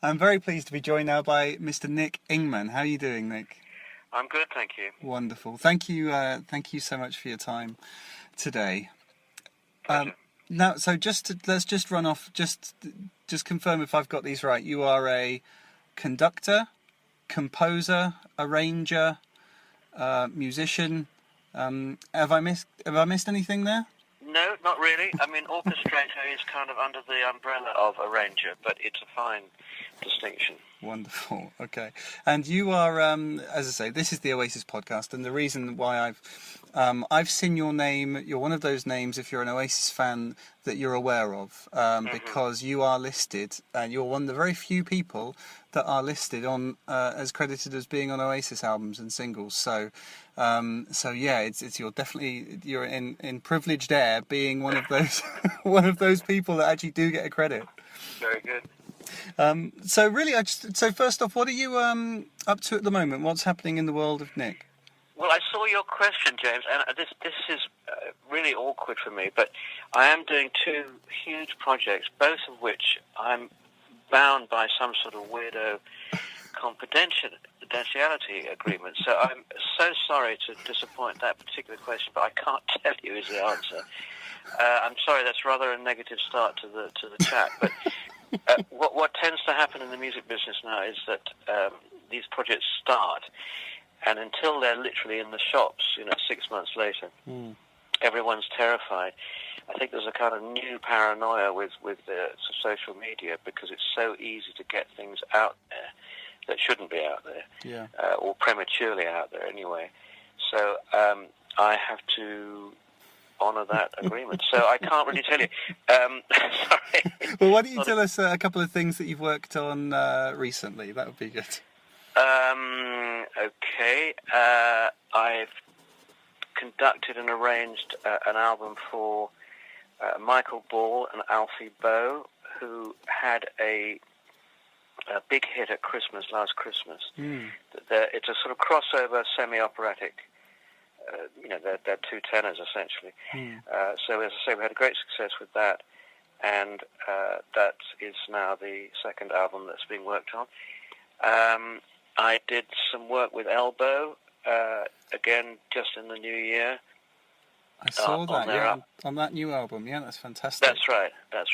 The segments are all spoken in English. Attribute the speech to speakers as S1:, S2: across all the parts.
S1: I'm very pleased to be joined now by Mr. Nick Ingman. How are you doing, Nick?
S2: I'm good, thank you.
S1: Wonderful. Thank you so much for your time today.
S2: Pleasure.
S1: Now, so let's just run off. Just confirm if I've got these right. You are a conductor, composer, arranger, musician. Have I missed anything there?
S2: No, not really. I mean, orchestrator is kind of under the umbrella of arranger, but it's a fine distinction.
S1: Wonderful. Okay, and you are, as I say, this is the Oasis podcast, and the reason why I've seen your name. You're one of those names, if you're an Oasis fan, that you're aware of, because you are listed, and you're one of the very few people that are listed on as credited as being on Oasis albums and singles. So yeah, it's you're in privileged air, being one of those one of those people that actually do get a credit.
S2: Very good.
S1: So first off, what are you up to at the moment? What's happening in the world of Nick?
S2: Well, I saw your question, James, and this is really awkward for me, but I am doing two huge projects, both of which I'm bound by some sort of weirdo confidentiality agreement. So I'm so sorry to disappoint that particular question, but I can't tell you is the answer. I'm sorry, that's rather a negative start to the chat, but what tends to happen in the music business now is that these projects start, and until they're literally in the shops, 6 months later, everyone's terrified. I think there's a kind of new paranoia with social media, because it's so easy to get things out there that shouldn't be out there, or prematurely out there anyway. So I have to honour that agreement. So I can't really tell you. Sorry.
S1: Well, why don't you tell us a couple of things that you've worked on recently? That would be good.
S2: Okay. I've conducted and arranged an album for Michael Ball and Alfie Boe, who had a big hit at Christmas, last Christmas. It's a sort of crossover semi-operatic. They're two tenors, essentially. So, as I say, we had a great success with that, and that is now the second album that's being worked on. I did some work with Elbow, again, just in the new year.
S1: I saw that, on that new album. Yeah, that's fantastic.
S2: That's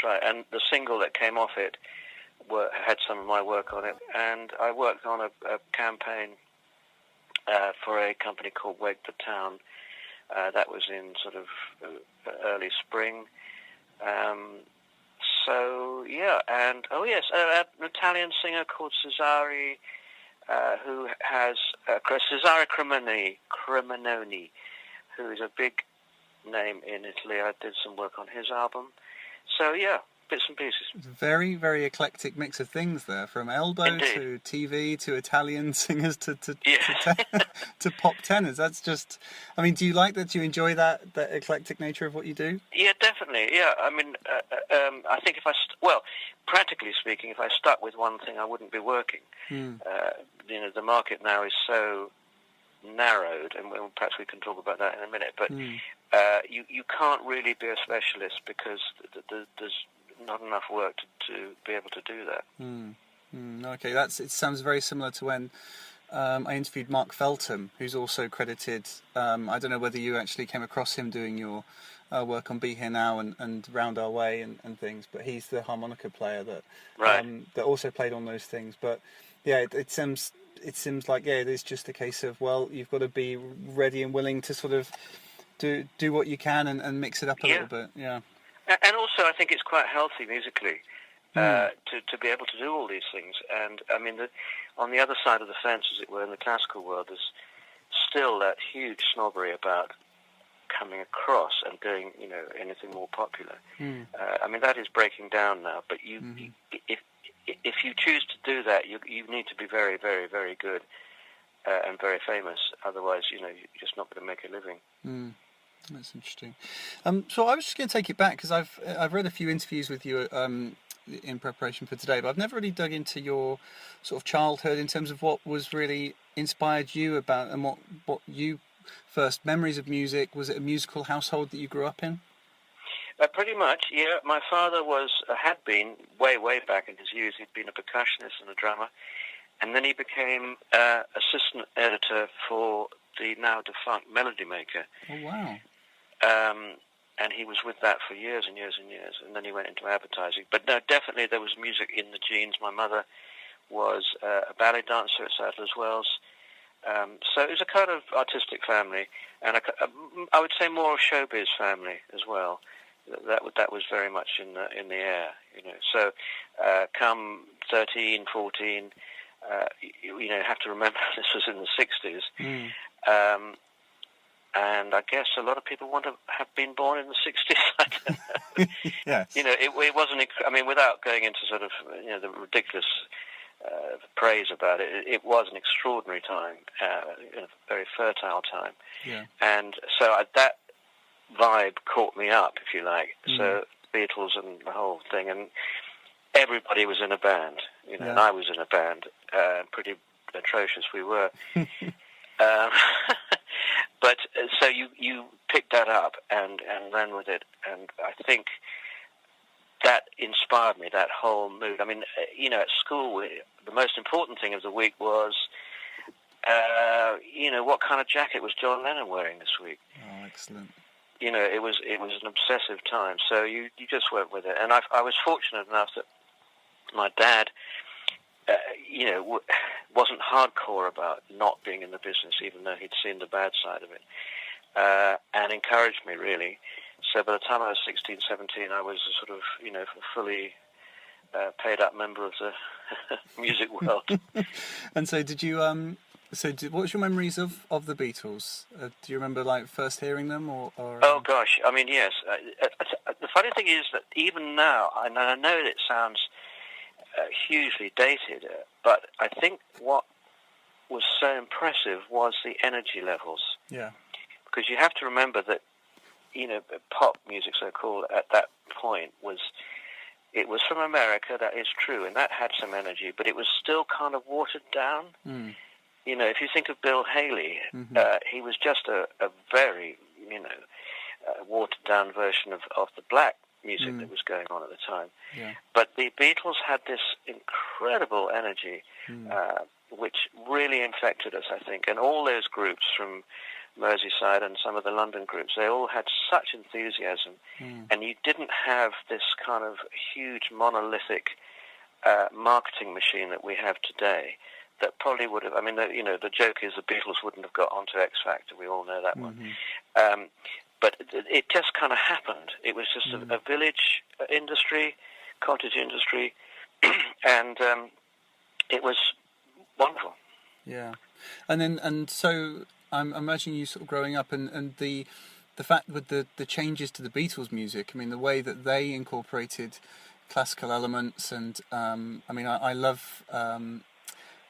S2: right. And the single that came off it had some of my work on it, and I worked on a campaign for a company called Wake the Town. That was in sort of early spring. And an Italian singer called Cesare, who has Cesare Cremononi, who is a big name in Italy. I did some work on his album. So yeah, bits and pieces.
S1: Very, very eclectic mix of things there, from Elbow
S2: Indeed.
S1: to TV to Italian singers to pop tenors. That's just, I mean, do you like that? Do you enjoy that eclectic nature of what you do?
S2: Yeah, definitely. Yeah, I mean, I think practically speaking, if I stuck with one thing, I wouldn't be working. The market now is so narrowed, and perhaps we can talk about that in a minute, but you can't really be a specialist, because there's not enough work to be able to do that.
S1: Okay, it sounds very similar to when I interviewed Mark Feltham, who's also credited. I don't know whether you actually came across him doing your work on Be Here Now and Round Our Way and things, but he's the harmonica player that also played on those things. But yeah, it seems like it is just a case of, well, you've got to be ready and willing to sort of do what you can and mix it up a little bit. Yeah.
S2: And also, I think it's quite healthy musically to be able to do all these things. And I mean, on the other side of the fence, as it were, in the classical world, there's still that huge snobbery about coming across and doing, anything more popular. I mean, that is breaking down now. But if you choose to do that, you need to be very, very, very good and very famous. Otherwise, you're just not going to make a living.
S1: That's interesting. So I was just going to take it back, because I've read a few interviews with you in preparation for today, but I've never really dug into your sort of childhood in terms of what was really inspired you about, and what you first memories of music. Was it a musical household that you grew up in?
S2: Pretty much, yeah. My father had been, way back in his youth, he'd been a percussionist and a drummer, and then he became assistant editor for the now defunct Melody Maker.
S1: Oh, wow.
S2: And he was with that for years and years and years, and then he went into advertising. But no, definitely there was music in the genes. My mother was a ballet dancer at Sadler's Wells, so it was a kind of artistic family, and I would say more a showbiz family as well. That was very much in the air, you know. So come 13, 14, you have to remember this was in the 60s.
S1: Mm.
S2: And I guess a lot of people want to have been born in the 60s. I don't know.
S1: Yes.
S2: You know, it wasn't. I mean, without going into sort of the ridiculous praise about it, it was an extraordinary time, a very fertile time.
S1: Yeah.
S2: And so that vibe caught me up, if you like. Mm. So Beatles and the whole thing, and everybody was in a band. You know, yeah. And I was in a band. Pretty atrocious we were. But so you picked that up and ran with it, and I think that inspired me, that whole mood. I mean, at school, the most important thing of the week was, what kind of jacket was John Lennon wearing this week?
S1: Oh, excellent.
S2: It was an obsessive time, so you just went with it. And I was fortunate enough that my dad, wasn't hardcore about not being in the business, even though he'd seen the bad side of it, and encouraged me, really. So by the time I was 16, 17, I was a sort of, a fully paid-up member of the music world.
S1: And so did you, what was your memories of the Beatles? Do you remember, first hearing them? Or
S2: Oh, gosh. I mean, yes. The funny thing is that even now, and I know that it sounds hugely dated, but I think what was so impressive was the energy levels.
S1: Yeah. Because
S2: you have to remember that, pop music, so-called, at that point was from America, that is true, and that had some energy, but it was still kind of watered down. Mm. If you think of Bill Haley, mm-hmm. He was just a very, watered down version of the black music that was going on at the time.
S1: Yeah.
S2: But the Beatles had this incredible energy, which really infected us, I think. And all those groups from Merseyside and some of the London groups, they all had such enthusiasm. And you didn't have this kind of huge monolithic marketing machine that we have today that probably would have, the joke is the Beatles wouldn't have got onto X Factor. We all know that one. But it just kind of happened. It was just a village industry, cottage industry, and it was wonderful.
S1: Yeah, and so I'm imagining you sort of growing up, and the fact with the changes to the Beatles music. I mean, the way that they incorporated classical elements, and I love.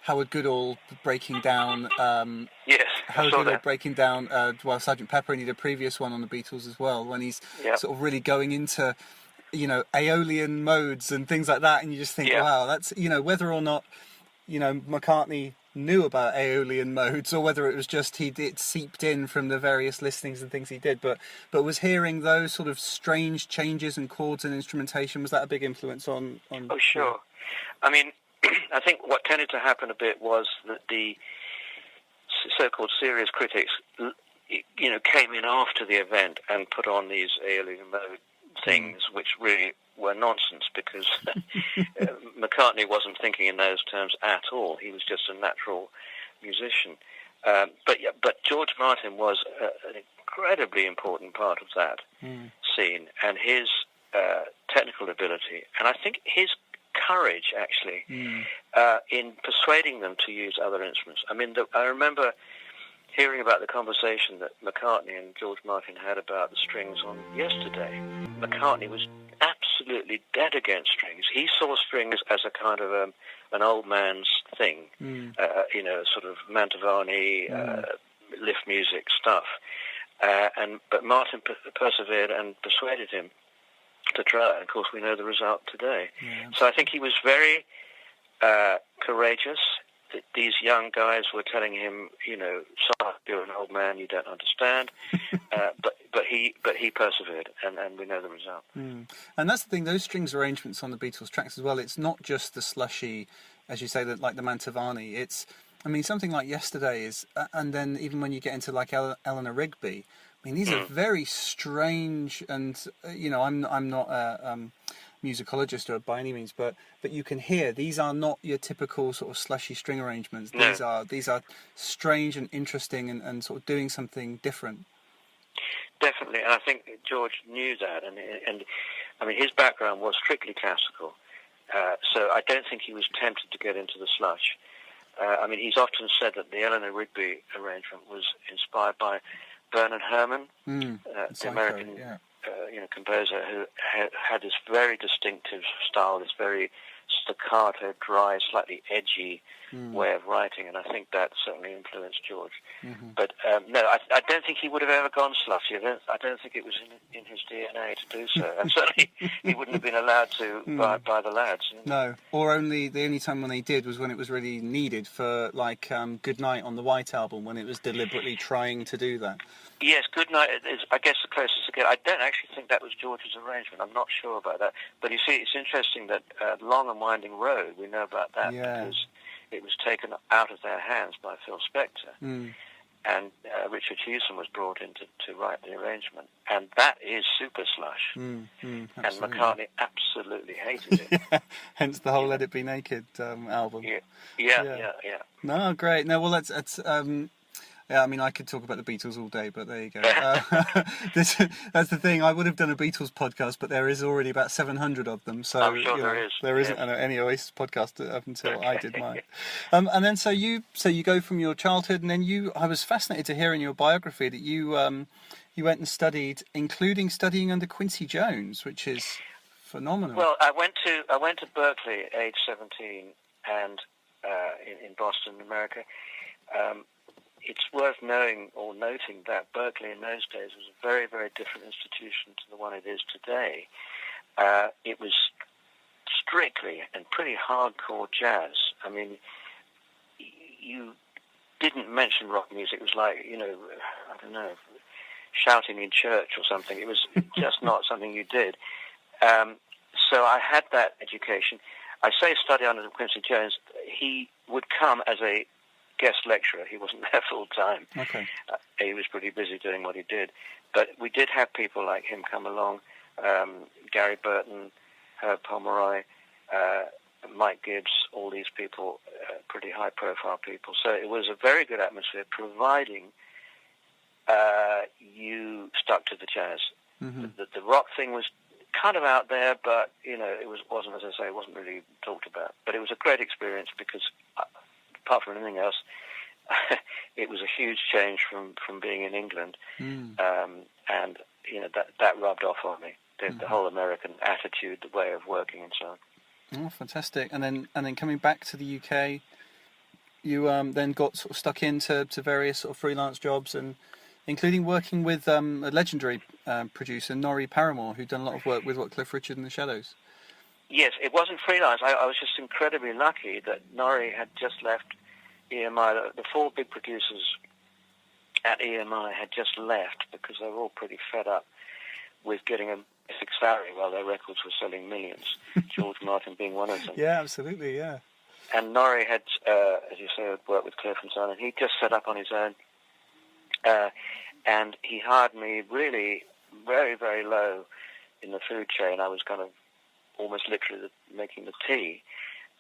S1: Howard Goodall breaking down.
S2: Yes,
S1: Howard Goodall breaking down. Sgt. Pepper, and he did a previous one on the Beatles as well, when he's sort of really going into, Aeolian modes and things like that, and you just think, wow, that's whether or not, McCartney knew about Aeolian modes, or whether it was just it seeped in from the various listings and things he did, but was hearing those sort of strange changes in chords and instrumentation, was that a big influence on?
S2: Oh, sure. I mean, I think what tended to happen a bit was that the so-called serious critics, came in after the event and put on these Aeolian mode things, which really were nonsense, because McCartney wasn't thinking in those terms at all. He was just a natural musician. But George Martin was an incredibly important part of that scene, and his technical ability, and I think his courage, actually, in persuading them to use other instruments. I mean, I remember hearing about the conversation that McCartney and George Martin had about the strings on Yesterday. McCartney was absolutely dead against strings. He saw strings as a kind of an old man's thing, sort of Mantovani, lift music stuff. But Martin persevered and persuaded him to try, and of course we know the result today. Yeah. So I think he was very courageous, these young guys were telling him, sorry, you're an old man, you don't understand. But he persevered, and we know the result.
S1: And that's the thing, those strings arrangements on the Beatles tracks as well, it's not just the slushy, as you say, that like the Mantovani. It's, I mean, something like Yesterday is, and then even when you get into like Eleanor Rigby, I mean, these are very strange, and I'm not a musicologist or by any means, but you can hear these are not your typical sort of slushy string arrangements.
S2: No.
S1: These are strange and interesting, and sort of doing something different.
S2: Definitely, and I think George knew that, and I mean, his background was strictly classical, so I don't think he was tempted to get into the slush. I mean, he's often said that the Eleanor Rigby arrangement was inspired by Bernard Herrmann, the American composer who had this very distinctive style, this very staccato, dry, slightly edgy way of writing, and I think that certainly influenced George. But no, I don't think he would have ever gone slushy. I don't think it was in his DNA to do so, and certainly he wouldn't have been allowed to by the lads.
S1: No, or the only time when they did was when it was really needed for like Good Night on the White Album, when it was deliberately trying to do that.
S2: Yes, Good Night is, I guess, the closest to get. I don't actually think that was George's arrangement. I'm not sure about that. But you see, it's interesting that Long and Winding Road, we know about that because it was taken out of their hands by Phil Spector. And Richard Hewson was brought in to write the arrangement. And that is super slush. And McCartney absolutely hated it.
S1: Hence the whole Let It Be Naked album.
S2: Yeah.
S1: No, great. No, well, that's yeah, I mean, I could talk about the Beatles all day, but there you go. That's the thing. I would have done a Beatles podcast, but there is already about 700 of them. So
S2: I'm sure
S1: there isn't any Oasis podcast up until I did mine. And then so you go from your childhood, and then I was fascinated to hear in your biography that you went and studied, including studying under Quincy Jones, which is phenomenal.
S2: Well, I went to Berkeley at age 17, and in Boston, America. It's worth knowing or noting that Berkeley in those days was a very, very different institution to the one it is today. It was strictly and pretty hardcore jazz. I mean, you didn't mention rock music. It was like, I don't know, shouting in church or something. It was just not something you did. So I had that education. I say study under Quincy Jones. He would come as a guest lecturer. He wasn't there full time.
S1: Okay.
S2: He was pretty busy doing what he did. But we did have people like him come along, Gary Burton, Herb Pomeroy, Mike Gibbs, all these people, pretty high-profile people. So it was a very good atmosphere, providing you stuck to the jazz. The rock thing was kind of out there, but, it wasn't, as I say, it wasn't really talked about. But it was a great experience because apart from anything else, it was a huge change from being in England, and that rubbed off on me. The whole American attitude, the way of working, and so on.
S1: Oh, fantastic! And then coming back to the UK, you then got sort of stuck into various sort of freelance jobs, and including working with a legendary producer, Norrie Paramore, who'd done a lot of work with Cliff Richard and the Shadows. Yes,
S2: it wasn't freelance. I was just incredibly lucky that Norrie had just left EMI. The four big producers at EMI had just left because they were all pretty fed up with getting a basic salary while their records were selling millions, George Martin being one of them.
S1: Yeah, absolutely, yeah.
S2: And Norrie had, as you say, worked with Cliff and so on, and he just set up on his own. And he hired me really very, very low in the food chain. I was kind of almost literally making the tea,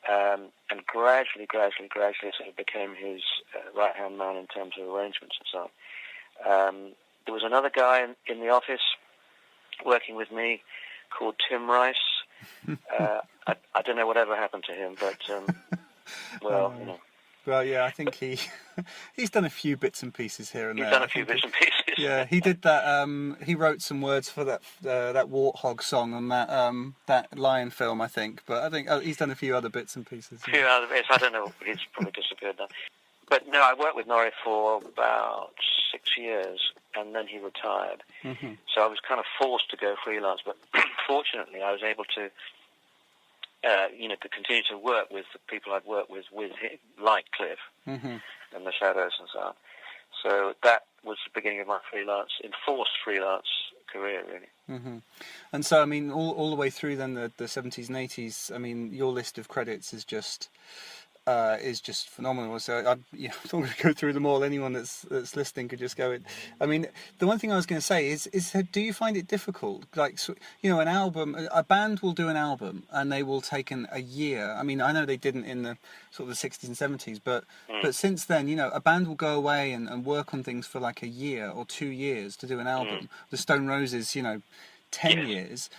S2: and gradually sort of became his right-hand man in terms of arrangements and so on. There was another guy in the office working with me called Tim Rice. I don't know whatever happened to him, but
S1: Well, yeah, I think he's done a few bits and pieces here and there.
S2: He's done a few bits and pieces.
S1: Yeah, he did that. He wrote some words for that Warthog song on that Lion film, I think. But I think he's done a few other bits and pieces.
S2: A few other bits. I don't know. He's probably disappeared now. But no, I worked with Norrie for about 6 years, and then he retired. So I was kind of forced to go freelance. But fortunately, I was able to to continue to work with the people I'd worked with him, like Cliff and the Shadows and so on. So that was the beginning of my enforced freelance career, really.
S1: And so, I mean, all the way through then the 70s and 80s, I mean, your list of credits is just phenomenal. So I'm not going to go through them all. Anyone that's listening could just go in. I mean, the one thing I was going to say is do you find it difficult? Like, an album, a band will do an album and they will take a year. I mean, I know they didn't in the sort of the 60s and 70s, but since then, a band will go away and work on things for like a year or 2 years to do an album. The Stone Roses, 10 years.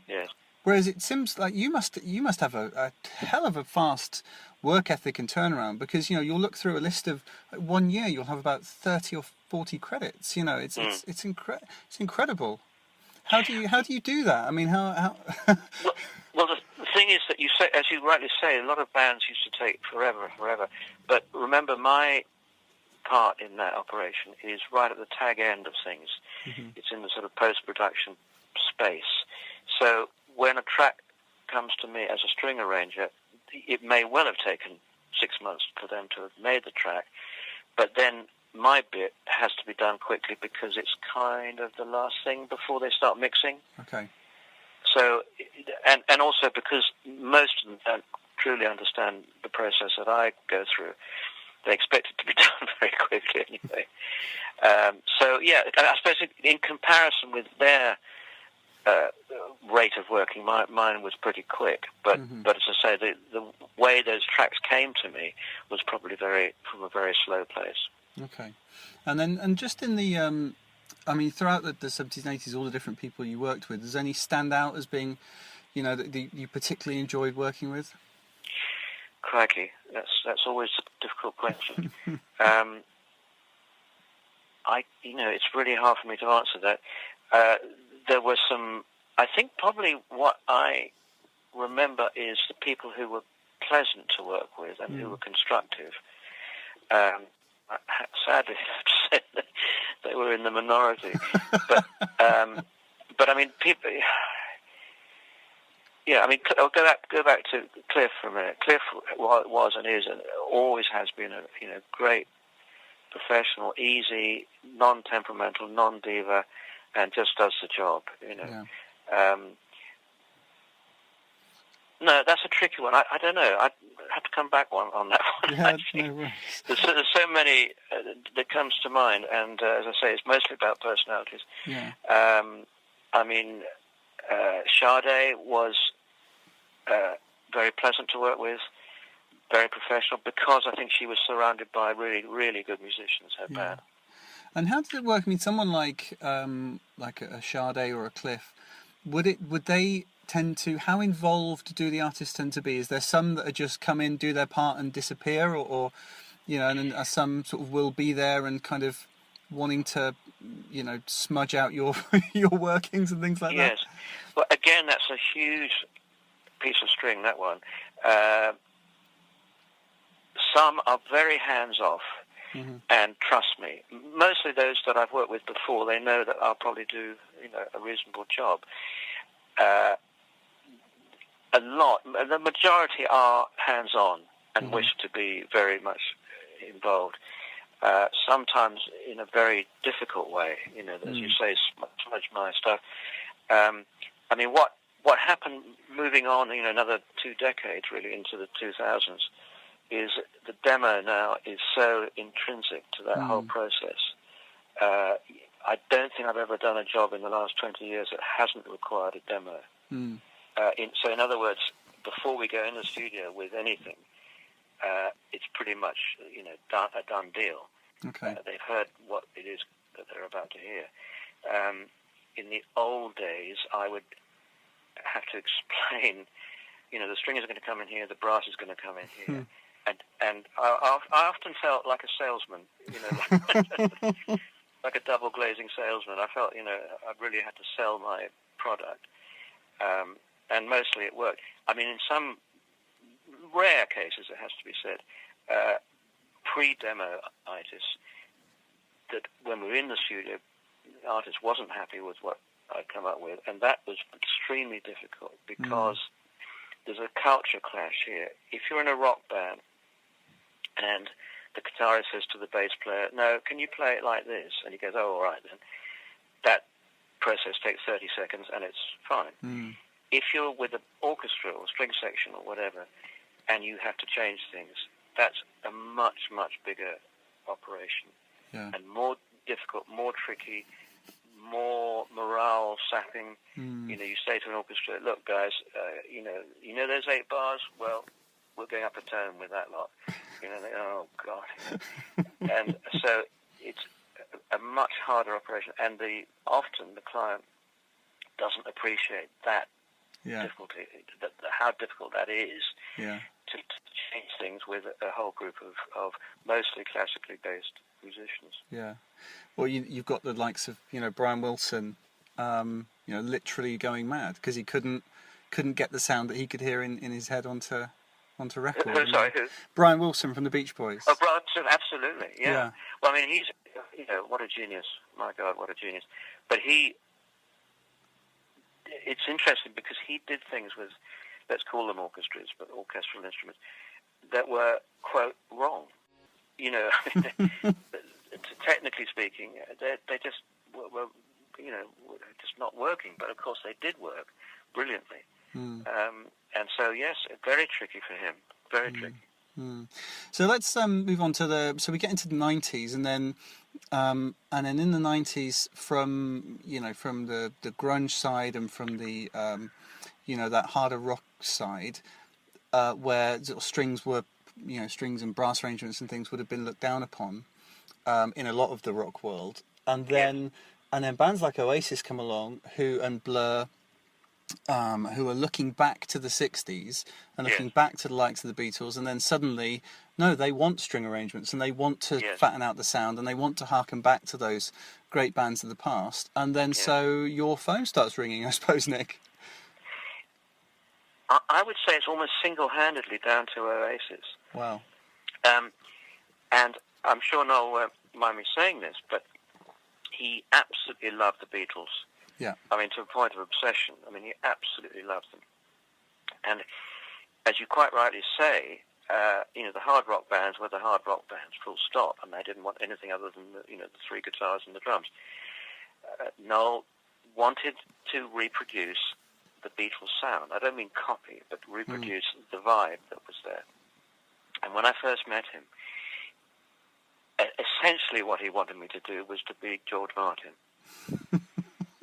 S2: Yes.
S1: Whereas it seems like you must have a hell of a fast work ethic and turnaround, because you'll look through a list of 1 year, you'll have about 30 or 40 credits. It's incredible. How do you do that? I mean, how?
S2: Well, the thing is that you say, as you rightly say, a lot of bands used to take forever. But remember, my part in that operation is right at the tag end of things. It's in the sort of post-production space. So when a track comes to me as a string arranger, it may well have taken 6 months for them to have made the track, but then my bit has to be done quickly because it's kind of the last thing before they start mixing.
S1: Okay.
S2: So, and also because most of them don't truly understand the process that I go through, they expect it to be done very quickly anyway. So yeah, I suppose in comparison with their rate of working, mine was pretty quick. But as I say, the way those tracks came to me was probably from a very slow place.
S1: Okay, and just in the I mean, throughout the 70s and 80s, all the different people you worked with, does any stand out as being, that you particularly enjoyed working with?
S2: Crikey, that's always a difficult question. It's really hard for me to answer that. There were some, I think probably what I remember is the people who were pleasant to work with and who were constructive. Sadly, I have to say that they were in the minority. But I mean, people. Yeah, I mean, I'll go back to Cliff for a minute. Cliff was and is and always has been a great professional, easy, non-temperamental, non-diva, and just does the job.
S1: Yeah.
S2: No, that's a tricky one. I don't know. I have to come back on that one.
S1: Yeah, no worries.
S2: There's so many that comes to mind, and as I say, it's mostly about personalities.
S1: Yeah.
S2: I mean, Sade was very pleasant to work with, very professional, because I think she was surrounded by really, really good musicians, her band.
S1: And how did it work? I mean, someone like a Sade or a Cliff, would they tend to, how involved do the artists tend to be? Is there some that are just come in, do their part and disappear, or and then some sort of will be there and kind of wanting to, smudge out your your workings and things like that?
S2: Yes. Well, again, that's a huge piece of string, that one. Some are very hands-off and trust me. Mostly those that I've worked with before, they know that I'll probably do, a reasonable job. The majority are hands-on and wish to be very much involved. Sometimes in a very difficult way, as you say, smudge my stuff. I mean, what happened moving on, another 2 decades really into the 2000s, is the demo now is so intrinsic to that whole process. I don't think I've ever done a job in the last 20 years that hasn't required a demo. So in other words, before we go in the studio with anything, it's pretty much a done deal.
S1: Okay.
S2: They've heard what it is that they're about to hear. In the old days, I would have to explain, the stringers are going to come in here, the brass is going to come in here. And I often felt like a salesman, like a double glazing salesman. I felt, I really had to sell my product. And mostly it worked. I mean, in some rare cases, it has to be said, pre-demo-itis, that when we were in the studio, the artist wasn't happy with what I'd come up with, and that was extremely difficult because there's a culture clash here. If you're in a rock band and the guitarist says to the bass player, "No, can you play it like this?" and he goes, "Oh, all right then." That process takes 30 seconds and it's fine. If you're with an orchestra or string section or whatever, and you have to change things, that's a much, much bigger operation, and more difficult, more tricky, more morale sapping. You know, you say to an orchestra, "Look, guys, you know those 8 bars? Well, we're going up a tone with that lot." You know, oh God, and so it's a much harder operation, and often the client doesn't appreciate that difficulty, how difficult that is to change things with a whole group of mostly classically based musicians.
S1: Yeah. Well, you've got the likes of, you know, Brian Wilson, you know, literally going mad because he couldn't get the sound that he could hear in his head onto record.
S2: Who?
S1: Brian Wilson from the Beach Boys.
S2: Oh, Brian Wilson, absolutely, yeah. Well, I mean, he's, you know, what a genius. My God, what a genius. But it's interesting because he did things with, let's call them orchestras, but orchestral instruments, that were, quote, wrong. You know, technically speaking, they just were, you know, just not working. But of course, they did work brilliantly. And so, yes, very tricky for him. Very tricky.
S1: So let's move on to so we get into the 90s, and then in the 90s, from the grunge side and from the you know, that harder rock side, where sort of strings and brass arrangements and things would have been looked down upon in a lot of the rock world, and then bands like Oasis come along and Blur, who are looking back to the 60s and looking back to the likes of the Beatles, and then suddenly, no, they want string arrangements and they want to fatten out the sound and they want to harken back to those great bands of the past. And then so your phone starts ringing, I suppose, Nick.
S2: I would say it's almost single-handedly down to Oasis.
S1: Wow.
S2: And I'm sure Noel won't mind me saying this, but he absolutely loved the Beatles.
S1: Yeah.
S2: I mean, to a point of obsession. I mean, he absolutely loves them. And as you quite rightly say, you know, the hard rock bands were the hard rock bands, full stop, and they didn't want anything other than the 3 guitars and the drums. Noel wanted to reproduce the Beatles sound. I don't mean copy, but reproduce the vibe that was there. And when I first met him, essentially what he wanted me to do was to be George Martin.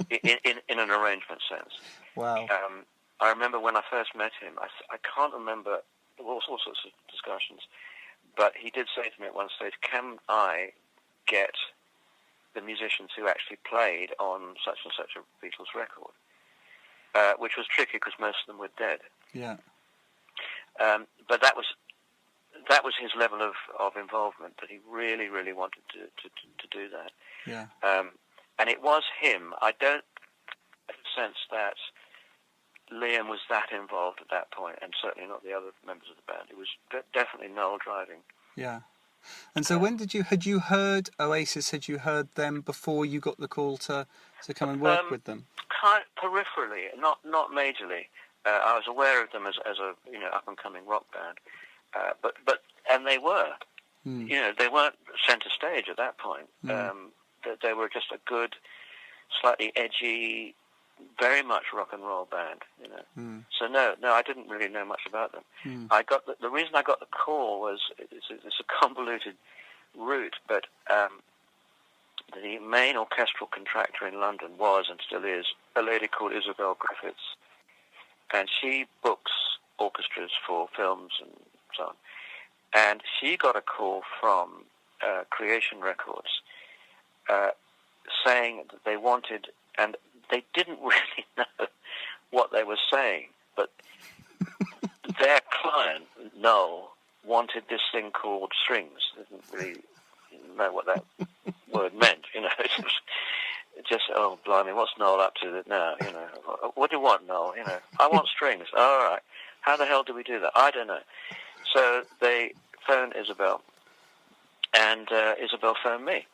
S2: in an arrangement sense.
S1: Wow.
S2: I remember when I first met him, I can't remember, there were all sorts of discussions, but he did say to me at one stage, "Can I get the musicians who actually played on such and such a Beatles record?" Which was tricky because most of them were dead.
S1: Yeah.
S2: But that was his level of involvement, that he really, really wanted to do that.
S1: Yeah.
S2: And it was him. I don't sense that Liam was that involved at that point, and certainly not the other members of the band. It was definitely Noel driving.
S1: Yeah. And so when had you heard Oasis, had you heard them before you got the call to come and work with them?
S2: Kind peripherally, not majorly. I was aware of them as a up and coming rock band, but they were, they weren't centre stage at that point. They were just a good, slightly edgy, very much rock and roll band, So no, I didn't really know much about them. I got the reason I got the call was it's a convoluted route, but the main orchestral contractor in London was and still is a lady called Isabel Griffiths, and she books orchestras for films and so on. And she got a call from Creation Records saying that they wanted, and they didn't really know what they were saying, but their client, Noel, wanted this thing called strings. Didn't really know what that word meant, Just, oh, blimey, what's Noel up to now, What do you want, Noel? I want strings. All right. How the hell do we do that? I don't know. So they phoned Isabel, and Isabel phoned me.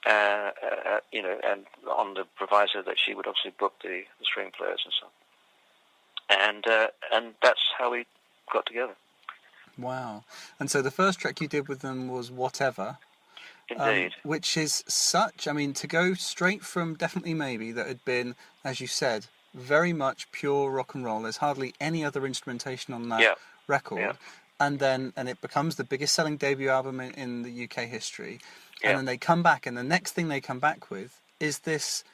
S2: And on the proviso that she would obviously book the string players and so and that's how we got together.
S1: Wow. And so the first track you did with them was Whatever.
S2: Indeed.
S1: Which is such, I mean, to go straight from Definitely Maybe, that had been, as you said, very much pure rock and roll. There's hardly any other instrumentation on that record.
S2: Yeah.
S1: And it becomes the biggest selling debut album in the UK history.
S2: Yeah.
S1: And then they come back, and the next thing they come back with is this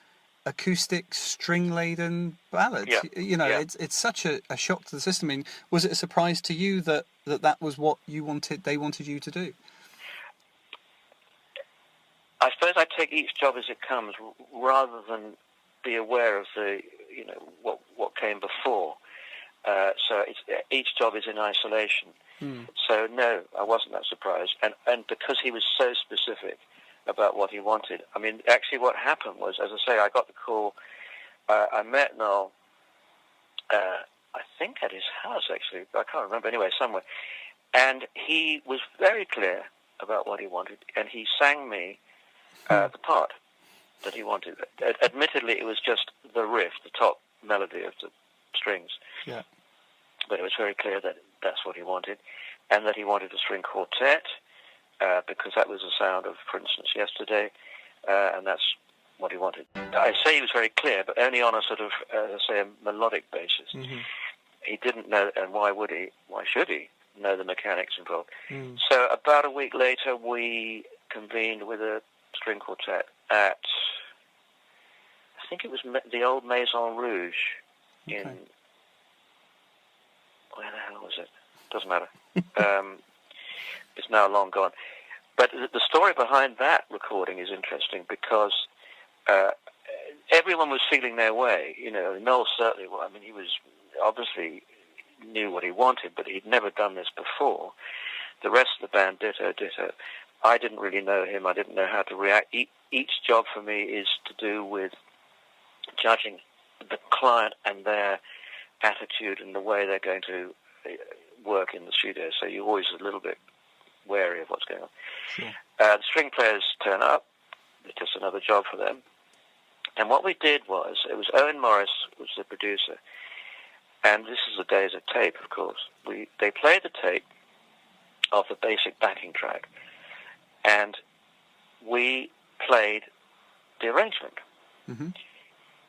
S1: acoustic, string-laden ballad.
S2: Yeah.
S1: You know,
S2: Yeah.
S1: it's such a shock to the system. I mean, was it a surprise to you that was what they wanted you to do?
S2: I suppose I take each job as it comes, rather than be aware of what came before. So each job is in isolation. So no, I wasn't that surprised, and because he was so specific about what he wanted. I mean, actually, what happened was, as I say, I got the call. I met Noel, I think at his house, actually. I can't remember. Anyway, somewhere, and he was very clear about what he wanted, and he sang me the part that he wanted. Admittedly, it was just the riff, the top melody of the strings.
S1: Yeah.
S2: But it was very clear that that's what he wanted, and that he wanted a string quartet, because that was the sound of, for instance, Yesterday, and that's what he wanted. I say he was very clear, but only on a sort of, a melodic basis.
S1: Mm-hmm.
S2: He didn't know, and why would he? Why should he know the mechanics involved? So about a week later, we convened with a string quartet at, I think it was the old Maison Rouge in, where the hell was it? Doesn't matter. It's now long gone. But the story behind that recording is interesting, because everyone was feeling their way. You know, Noel certainly, I mean, he was obviously knew what he wanted, but he'd never done this before. The rest of the band, ditto. I didn't really know him. I didn't know how to react. Each job for me is to do with judging the client and their attitude and the way they're going to work in the studio. So you're always a little bit wary of what's going on.
S1: Sure.
S2: The string players turn up. It's just another job for them. And what we did was, it was Owen Morris was the producer, and this is the days of tape, of course. They played the tape of the basic backing track, and we played the arrangement.
S1: Mm-hmm.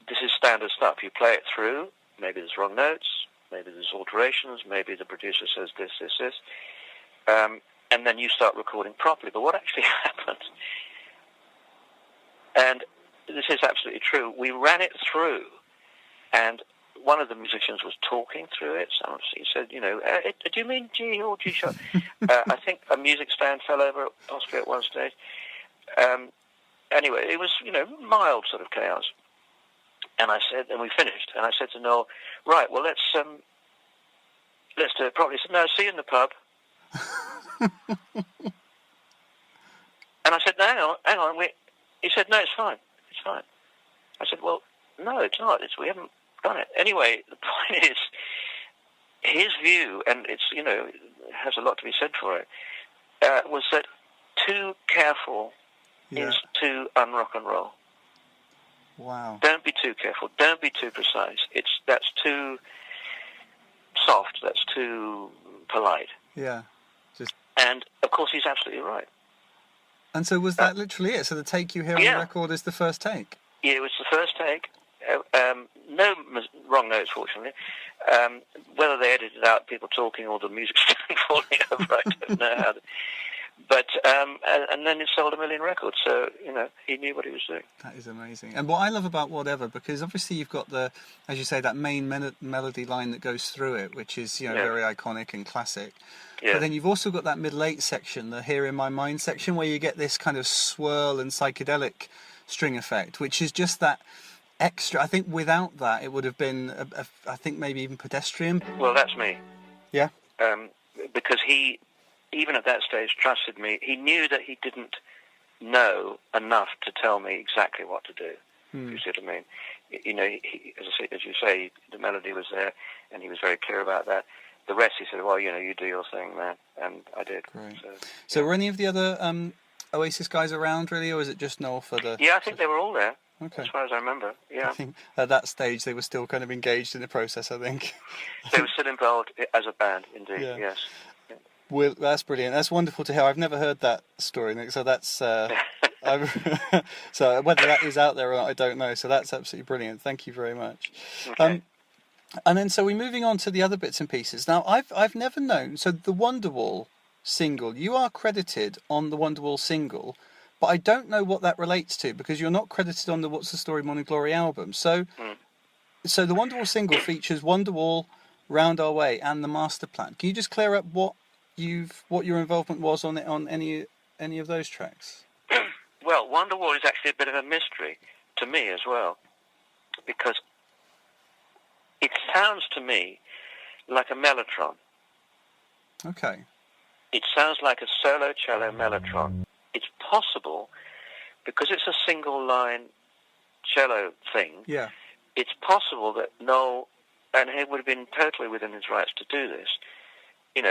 S2: This is standard stuff. You play it through, maybe there's wrong notes, maybe there's alterations, maybe the producer says this, and then you start recording properly. But what actually happened, and this is absolutely true, we ran it through, and one of the musicians was talking through it. So he said, do you mean G or G sharp? I think a music stand fell over possibly at one stage. Anyway, it was, mild sort of chaos. And we finished, and I said to Noel, right, well, let's do it properly. He said, no, see you in the pub. And I said, no, hang on. He said, no, it's fine. I said, well, no, it's not. We haven't done it. Anyway, the point is, his view, and it's, it has a lot to be said for it, was that too careful is too un-rock and roll.
S1: Wow.
S2: Don't be too careful. Don't be too precise. That's too soft. That's too polite.
S1: Yeah.
S2: And, of course, he's absolutely right.
S1: And so was that literally it? So the take you hear on the record is the first take?
S2: Yeah, it was the first take. No wrong notes, fortunately. Whether they edited out people talking or the music stand falling over, I don't know how. But and then it sold 1 million records, so he knew what he was doing.
S1: That is amazing. And what I love about Whatever, because obviously you've got the, as you say, that main melody line that goes through it, which is very iconic and classic. Yeah. But then you've also got that middle 8 section, the Here in My Mind section, where you get this kind of swirl and psychedelic string effect, which is just that extra. I think without that, it would have been, I think maybe even pedestrian.
S2: Well, that's me.
S1: Yeah.
S2: Because he, even at that stage, trusted me. He knew that he didn't know enough to tell me exactly what to do. You see what I mean? He, as you say, the melody was there, and he was very clear about that. The rest, he said, well, you do your thing, man. And I did.
S1: Great. So were any of the other Oasis guys around, really, or is it just Noel for the...
S2: Yeah, I think they were all there.
S1: Okay.
S2: as far as I remember. Yeah.
S1: I think at that stage they were still kind of engaged in the process, I think.
S2: They were still involved as a band, indeed,
S1: Yeah.
S2: yes.
S1: Well, that's brilliant. That's wonderful to hear. I've never heard that story, Nick, so that's... so whether that is out there or not, I don't know. So that's absolutely brilliant. Thank you very much.
S2: Okay.
S1: And then, so we're moving on to the other bits and pieces. Now, I've never known. So the Wonderwall single, you are credited on the Wonderwall single, but I don't know what that relates to because you're not credited on the What's the Story Morning Glory album. So, so the Wonderwall single features Wonderwall, Round Our Way, and the Masterplan. Can you just clear up what your involvement was on it on any of those tracks?
S2: Well, Wonderwall is actually a bit of a mystery to me as well, because it sounds to me like a mellotron.
S1: Okay.
S2: It sounds like a solo cello mellotron. It's possible, because it's a single line cello thing,
S1: Yeah.
S2: it's possible that Noel, and he would have been totally within his rights to do this,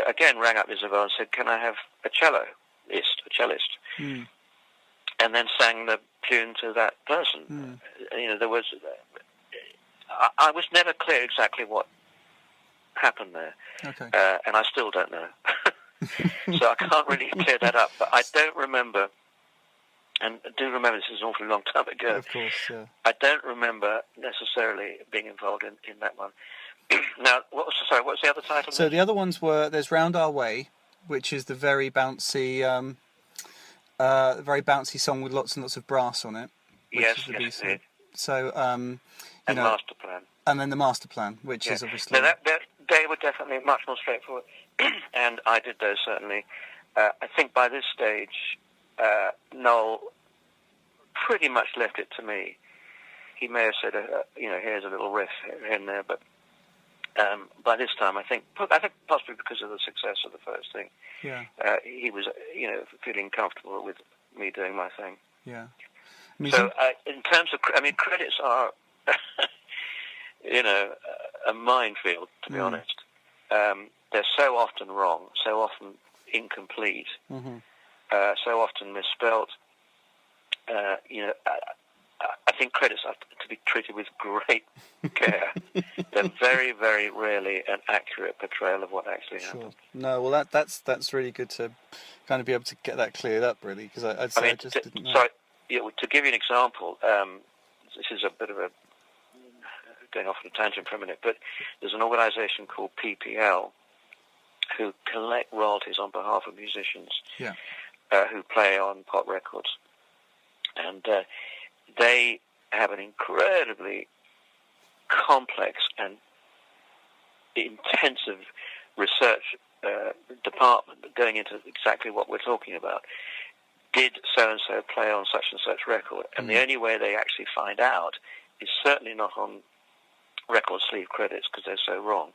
S2: again rang up Isabel and said, "Can I have a cellist?" And then sang the tune to that person. There was... I was never clear exactly what happened there.
S1: Okay.
S2: And I still don't know. So I can't really clear that up. But I don't remember, and I do remember this is an awfully long time ago.
S1: Of course, yeah.
S2: I don't remember necessarily being involved in that one. Now, what's the other title?
S1: So the other ones were, there's Round Our Way, which is the very bouncy song with lots and lots of brass on it.
S2: Yes, indeed.
S1: So,
S2: and Masterplan.
S1: And then the Masterplan, which is obviously...
S2: No, they were definitely much more straightforward, and I did those, certainly. I think by this stage, Noel pretty much left it to me. He may have said, here's a little riff here and there, but by this time, I think possibly because of the success of the first thing, he was, feeling comfortable with me doing my thing.
S1: Yeah.
S2: So, in terms of, credits are, a minefield, to be honest. They're so often wrong, so often incomplete, so often misspelt. I think credits are to be treated with great care. They're very, very rarely an accurate portrayal of what actually happened.
S1: No, well, that's really good to kind of be able to get that cleared up, really, because I just didn't know.
S2: Sorry, to give you an example, this is a bit of a going off on a tangent for a minute, but there's an organisation called PPL who collect royalties on behalf of musicians who play on pop records, and they have an incredibly complex and intensive research department going into exactly what we're talking about. Did so-and-so play on such and such record? And the only way they actually find out is certainly not on record sleeve credits, because they're so wrong,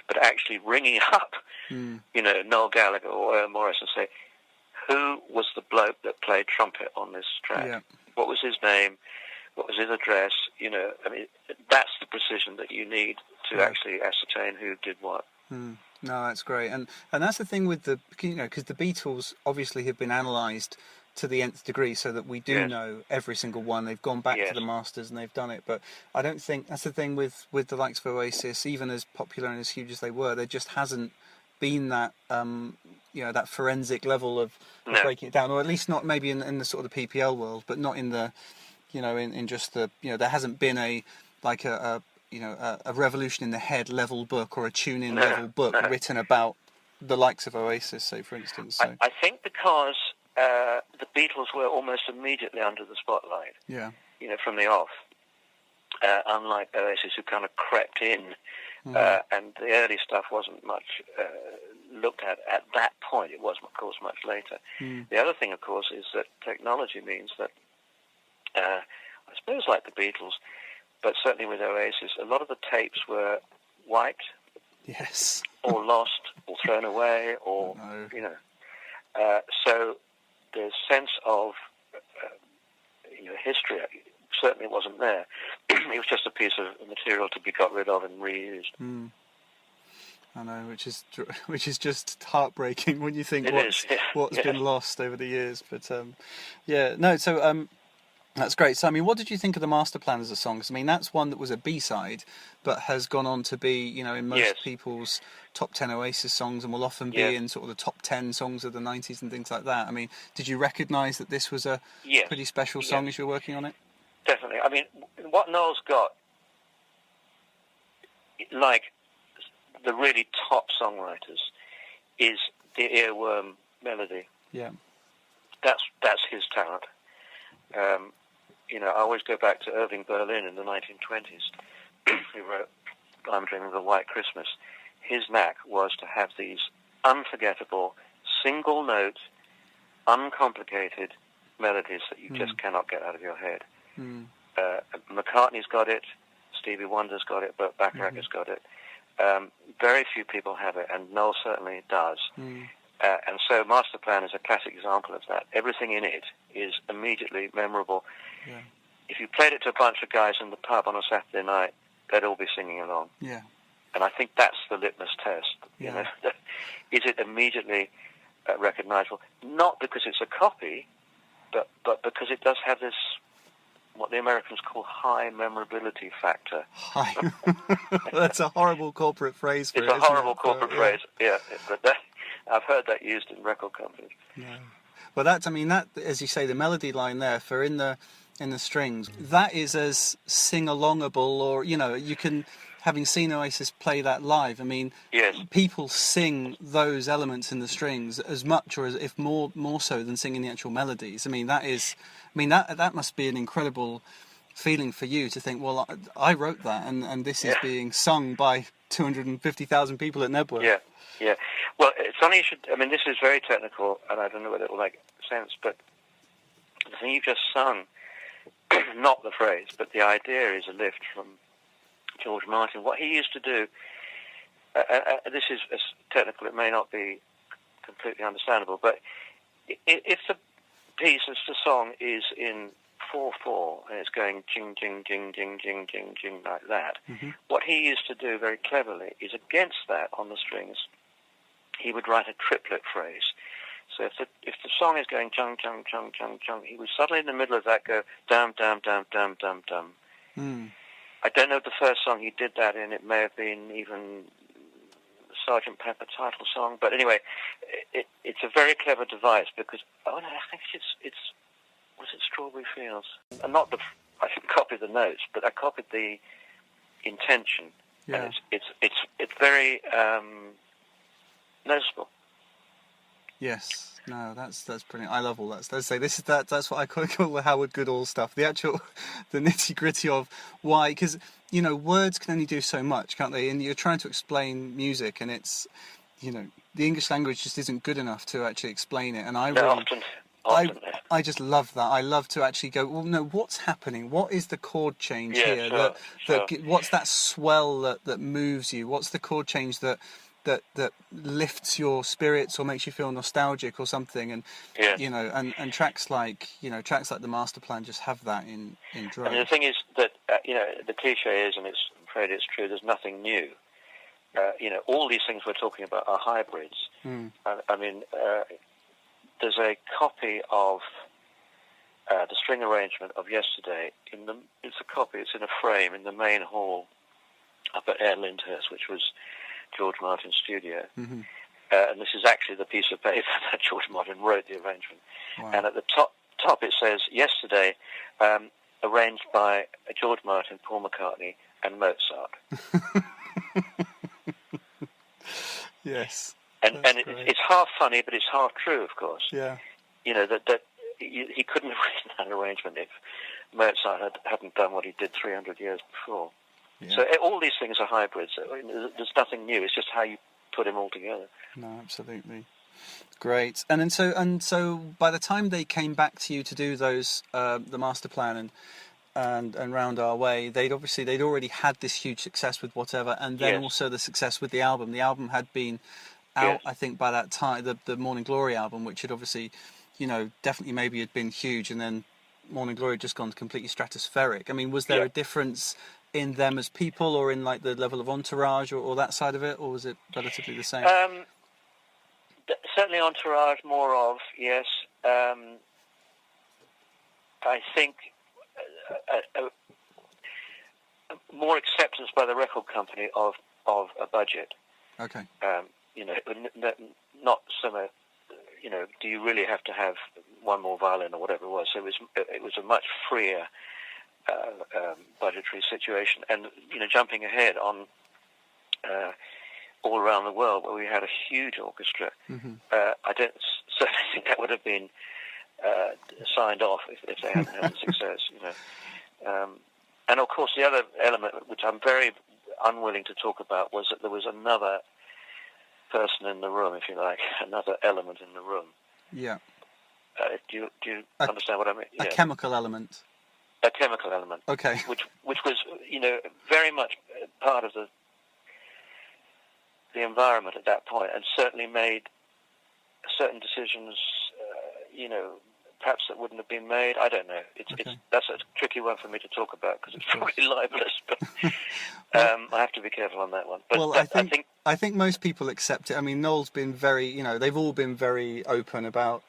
S2: but actually ringing up, Noel Gallagher or Earl Morris and say, who was the bloke that played trumpet on this track? Yeah. What was his name? What was his address? That's the precision that you need to actually ascertain who did what.
S1: No, that's great, and that's the thing with because the Beatles obviously have been analysed to the nth degree, so that we do know every single one. They've gone back to the masters and they've done it, but I don't think that's the thing with the likes of Oasis, even as popular and as huge as they were. There just hasn't been that that forensic level of breaking it down, or at least not maybe in the sort of the PPL world, but not in the in just the there hasn't been a revolution in the head level book or a tune-in level book written about the likes of Oasis, say, for instance. So.
S2: I think because the Beatles were almost immediately under the spotlight. Yeah. From the off. Unlike Oasis, who kind of crept in, and the early stuff wasn't much looked at that point. It was, of course, much later. The other thing, of course, is that technology means that, I suppose like the Beatles, but certainly with Oasis, a lot of the tapes were wiped, or lost, or thrown away, or so the sense of history certainly wasn't there. It was just a piece of material to be got rid of and reused.
S1: I know, which is just heartbreaking when you think what's been lost over the years. But That's great. So, I mean, what did you think of the Masterplan as a song? 'Cause, I mean, that's one that was a B-side, but has gone on to be, in most
S2: Yes.
S1: people's top 10 Oasis songs, and will often be
S2: Yes.
S1: in sort of the top 10 songs of the 90s and things like that. I mean, did you recognise that this was a
S2: Yes.
S1: pretty special song as you were working on it?
S2: Definitely. I mean, what Noel's got, like the really top songwriters, is the earworm melody.
S1: Yeah.
S2: That's his talent. I always go back to Irving Berlin in the 1920s, who wrote I'm Dreaming of a White Christmas. His knack was to have these unforgettable, single-note, uncomplicated melodies that you just cannot get out of your head. McCartney's got it, Stevie Wonder's got it, Burt Bacharach has got it. Very few people have it, and Noel certainly does. And so Masterplan is a classic example of that. Everything in it is immediately memorable.
S1: Yeah.
S2: If you played it to a bunch of guys in the pub on a Saturday night, they'd all be singing along.
S1: Yeah.
S2: And I think that's the litmus test.
S1: Yeah.
S2: Is it immediately recognizable? Not because it's a copy, but because it does have this, what the Americans call high memorability factor.
S1: Hi. That's a horrible corporate phrase for
S2: it's
S1: it.
S2: It's a horrible corporate phrase, yeah. But I've heard that used in record companies.
S1: Yeah. Well, that, as you say, the melody line there for in the strings, that is as sing-alongable, or you can, having seen Oasis play that live, I mean,
S2: yes,
S1: people sing those elements in the strings as much, or as if more so than singing the actual melodies. I mean, that must be an incredible feeling for you to think, well, I wrote that, and this is being sung by 250,000 people at Nebworth.
S2: Yeah. Yeah, well, it's funny you should. I mean, this is very technical, and I don't know whether it will make sense. But the thing you just sung, not the phrase, but the idea is a lift from George Martin. What he used to do. This is as technical; it may not be completely understandable. But if the piece, if the song is in 4/4 and it's going jing jing jing jing jing jing jing like that, what he used to do very cleverly is against that on the strings. He would write a triplet phrase. So if the song is going chung chung chung chung chung, he would suddenly in the middle of that go dum dum dum dum dum dum. I don't know the first song he did that in. It may have been even Sgt. Pepper title song, but anyway, it's a very clever device because I think it's was it Strawberry Fields? And I didn't copy the notes, but I copied the intention.
S1: Yeah.
S2: And it's very noticeable.
S1: Yes. No, that's brilliant. I love all that. Let's say that's what I call the Howard Goodall stuff. The nitty gritty of why, because words can only do so much, can't they? And you're trying to explain music, and it's the English language just isn't good enough to actually explain it. And
S2: Often.
S1: I just love that. I love to actually go, well, no, what's happening? What is the chord change here?
S2: Sure.
S1: What's that swell that moves you? What's the chord change that lifts your spirits or makes you feel nostalgic or something? And and tracks like the Masterplan just have that in droves.
S2: And the thing is that the cliche is, and I'm afraid it's true, there's nothing new. All these things we're talking about are hybrids. I mean, there's a copy of the string arrangement of Yesterday. It's in a frame in the main hall up at Air Lyndhurst, which was George Martin's studio. And this is actually the piece of paper that George Martin wrote the arrangement. Wow. And at the top it says, Yesterday, arranged by George Martin, Paul McCartney, and Mozart.
S1: Yes.
S2: And it's half funny, but it's half true, of course.
S1: Yeah.
S2: That he couldn't have written that arrangement if Mozart hadn't done what he did 300 years before. Yeah. So all these things are hybrids. There's nothing new. It's just how you put them all together.
S1: No, absolutely. Great. And so by the time they came back to you to do those, the Masterplan and Round Our Way, they'd already had this huge success with Whatever, and then also the success with the album. The album had been out, I think, by that time, the Morning Glory album, which had obviously, definitely maybe had been huge, and then Morning Glory had just gone completely stratospheric. I mean, was there a difference in them as people, or in like the level of entourage, or that side of it, or was it relatively the same?
S2: Certainly entourage, more of, yes. I think more acceptance by the record company of a budget.
S1: Okay.
S2: Not so much. Do you really have to have one more violin or whatever it was? So it was a much freer budgetary situation, and jumping ahead on all around the world where we had a huge orchestra.
S1: Mm-hmm.
S2: I don't certainly think that would have been signed off if they hadn't had the success. And of course the other element, which I'm very unwilling to talk about, was that there was another person in the room, if you like, another element in the room.
S1: Yeah.
S2: Do you understand what I mean?
S1: A chemical element.
S2: A chemical element.
S1: Okay.
S2: Which was very much part of the environment at that point, and certainly made certain decisions. Perhaps that wouldn't have been made. I don't know. That's a tricky one for me to talk about because it's probably libelous. But I have to be careful on that one. But
S1: I think most people accept it. I mean, Noel's been very, they've all been very open about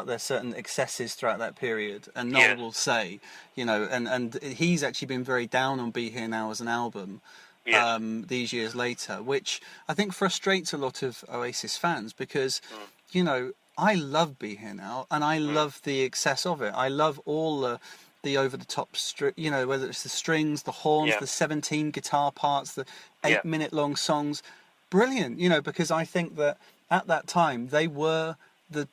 S1: their certain excesses throughout that period, and Noel will say, and he's actually been very down on Be Here Now as an album.
S2: Yes.
S1: These years later, which I think frustrates a lot of Oasis fans because, I love Be Here Now, and I love the excess of it. I love all the over-the-top, whether it's the strings, the horns, the 17 guitar parts, the 8-minute-long songs. Brilliant, because I think that at that time they were the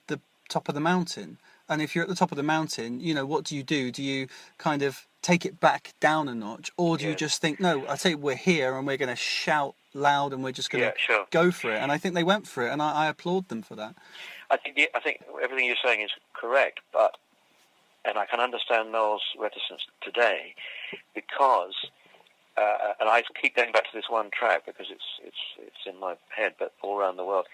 S1: top of the mountain. And if you're at the top of the mountain, what do? Do you kind of take it back down a notch, or do you just think, no, I say we're here and we're going to shout loud and we're just going to go for it? And I think they went for it, and I applaud them for that.
S2: I think everything you're saying is correct, and I can understand Noel's reticence today because, and I keep going back to this one track because it's in my head, but all around the world.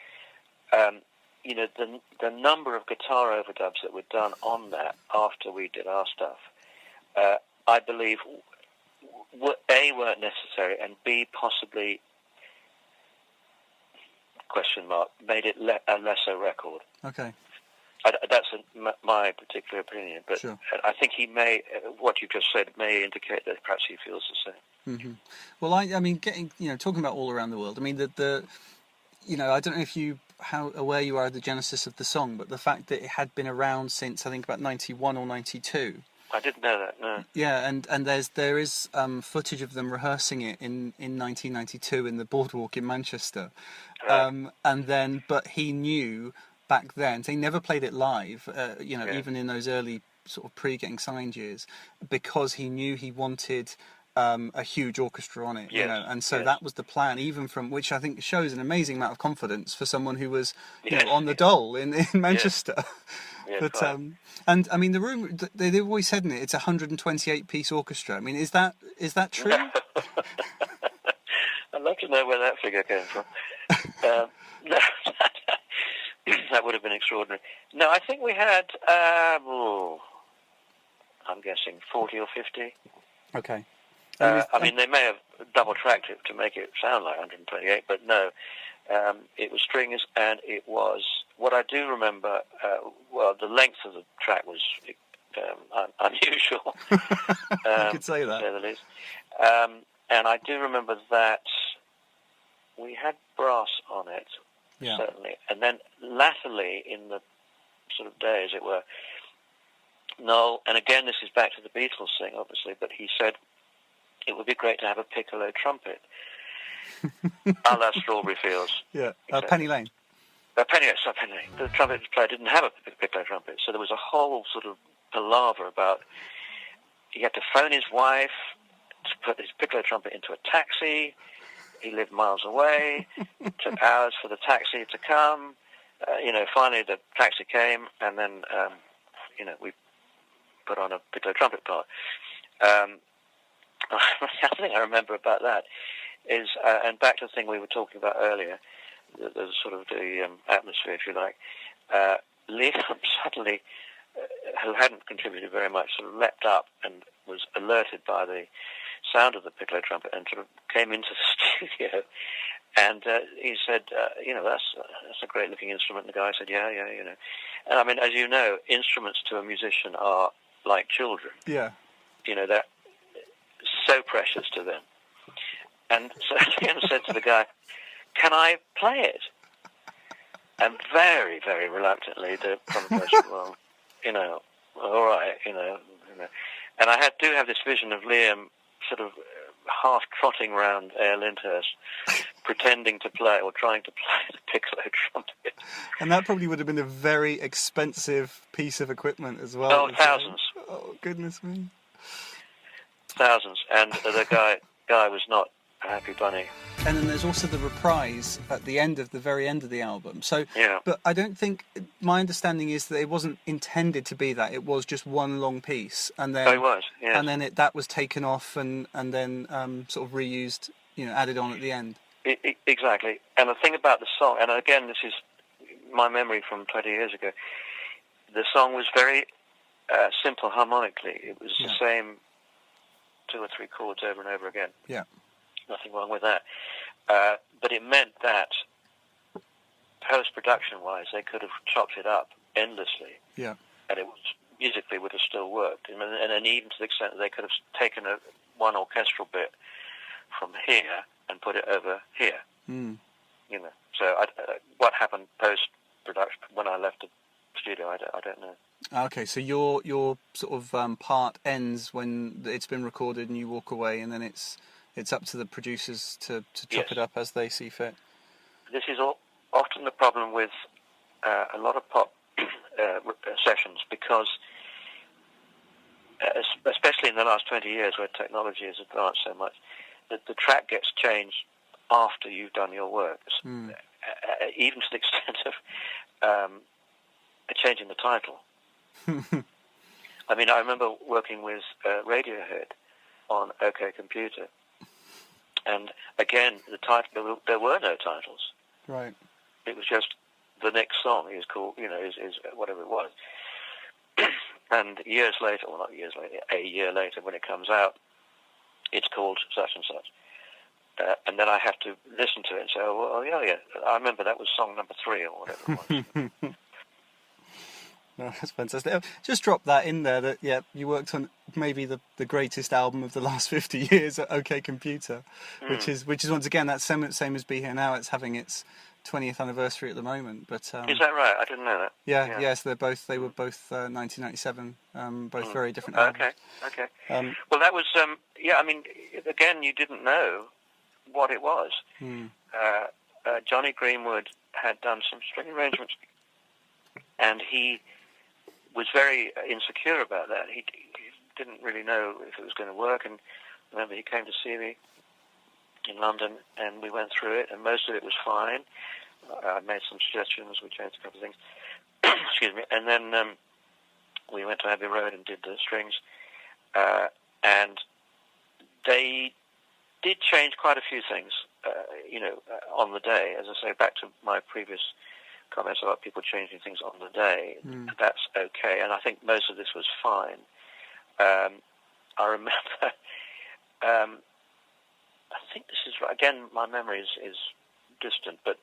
S2: The number of guitar overdubs that were done on that after we did our stuff, I believe, A, weren't necessary, and B, possibly, made it a lesser record.
S1: Okay.
S2: That's my particular opinion, but sure. I think what you've just said may indicate that perhaps he feels the same.
S1: Mm-hmm. Well, I mean, talking about all around the world, I mean, I don't know how aware you are of the genesis of the song, but the fact that it had been around since, I think, about 91 or 92.
S2: I didn't know that, no.
S1: Yeah, and there is footage of them rehearsing it in 1992 in the Boardwalk in Manchester. Right. But he knew back then, so he never played it live, even in those early sort of pre-getting signed years, because he knew he wanted a huge orchestra on it, and so that was the plan, even from which I think shows an amazing amount of confidence for someone who was on the dole in Manchester.
S2: Yes,
S1: but
S2: right.
S1: And I mean, the room, they've always said in it, it's a 128-piece orchestra. I mean, is that true?
S2: I'd love to know where that figure came from. No, that would have been extraordinary. No, I think we had, I'm guessing 40 or 50.
S1: Okay.
S2: They may have double-tracked it to make it sound like 128, but no. It was strings, and it was, what I do remember, the length of the track was unusual.
S1: You could say that.
S2: To say the least. And I do remember that we had brass on it, certainly. And then latterly, in the sort of day, as it were, Noel, and again, this is back to the Beatles thing, obviously, but he said it would be great to have a piccolo trumpet. A la Strawberry Fields.
S1: Yeah, Penny Lane.
S2: Penny Lane. The trumpet player didn't have a piccolo trumpet, so there was a whole sort of palaver about he had to phone his wife to put his piccolo trumpet into a taxi. He lived miles away. It took hours for the taxi to come. Finally the taxi came, and then we put on a piccolo trumpet part. The thing I remember about that is, and back to the thing we were talking about earlier, the sort of the atmosphere, if you like. Liam suddenly, who hadn't contributed very much, sort of leapt up and was alerted by the sound of the piccolo trumpet and sort of came into the studio. And he said, that's a great-looking instrument. And the guy said, yeah. And I mean, as you know, instruments to a musician are like children.
S1: Yeah.
S2: They're so precious to them. And so Liam said to the guy, "Can I play it?" And very, very reluctantly, the drummer said, "Well, all right, And I do have this vision of Liam sort of half trotting round Air Lyndhurst, pretending to play or trying to play the piccolo trumpet.
S1: And that probably would have been a very expensive piece of equipment as well.
S2: Oh, thousands.
S1: Oh, goodness me.
S2: Thousands. And the guy was not a happy bunny.
S1: And then there's also the reprise at the very end of the album. So,
S2: yeah.
S1: But I don't think, my understanding is that it wasn't intended to be that. It was just one long piece, and then
S2: it was, yes.
S1: And then that was taken off and then sort of reused, added on at the end.
S2: Exactly. And the thing about the song, and again, this is my memory from 20 years ago. The song was very simple harmonically. It was the same 2 or 3 chords over and over again.
S1: Yeah.
S2: Nothing wrong with that. But it meant that post-production-wise, they could have chopped it up endlessly.
S1: Yeah.
S2: And it musically would have still worked. And then even to the extent that they could have taken one orchestral bit from here and put it over here.
S1: Mm.
S2: So what happened post-production when I left the studio, I don't know.
S1: Okay, so your sort of part ends when it's been recorded and you walk away, and then it's up to the producers to chop it up as they see fit.
S2: This is often the problem with a lot of pop sessions, because especially in the last 20 years where technology has advanced so much, that the track gets changed after you've done your work, even to the extent of changing the title. I mean, I remember working with Radiohead on OK Computer, and again, the title, there were no titles.
S1: Right.
S2: It was just the next song is called, is whatever it was. And years later, well, not years later, a year later, when it comes out, it's called such and such. And then I have to listen to it and say, oh, well, yeah, I remember that was song number 3 or whatever it was.
S1: No, that's fantastic. Just drop that in there that, you worked on maybe the greatest album of the last 50 years at OK Computer, which is once again, that's same as Be Here Now. It's having its 20th anniversary at the moment. But
S2: is that right? I didn't know that.
S1: Yes, they were both 1997, both very different albums.
S2: Okay. Well, that was, I mean, again, you didn't know what it was. Johnny Greenwood had done some string arrangements, and he was very insecure about that. He didn't really know if it was going to work, and I remember he came to see me in London, and we went through it, and most of it was fine. I made some suggestions, we changed a couple of things, excuse me, and then we went to Abbey Road and did the strings, and they did change quite a few things, on the day. As I say, back to my previous comments about people changing things on the day, that's okay, and I think most of this was fine. I remember, I think this is right, again, my memory is distant, but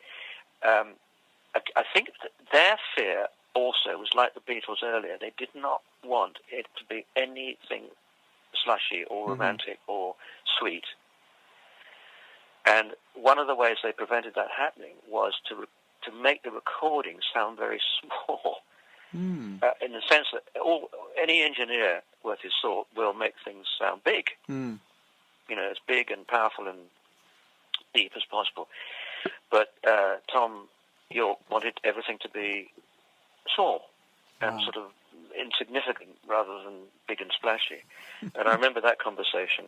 S2: I think their fear also was like the Beatles earlier. They did not want it to be anything slushy or romantic or sweet. And one of the ways they prevented that happening was to make the recording sound very small, in the sense that any engineer worth his salt will make things sound big, as big and powerful and deep as possible. But Tom York wanted everything to be small and sort of insignificant rather than big and splashy. And I remember that conversation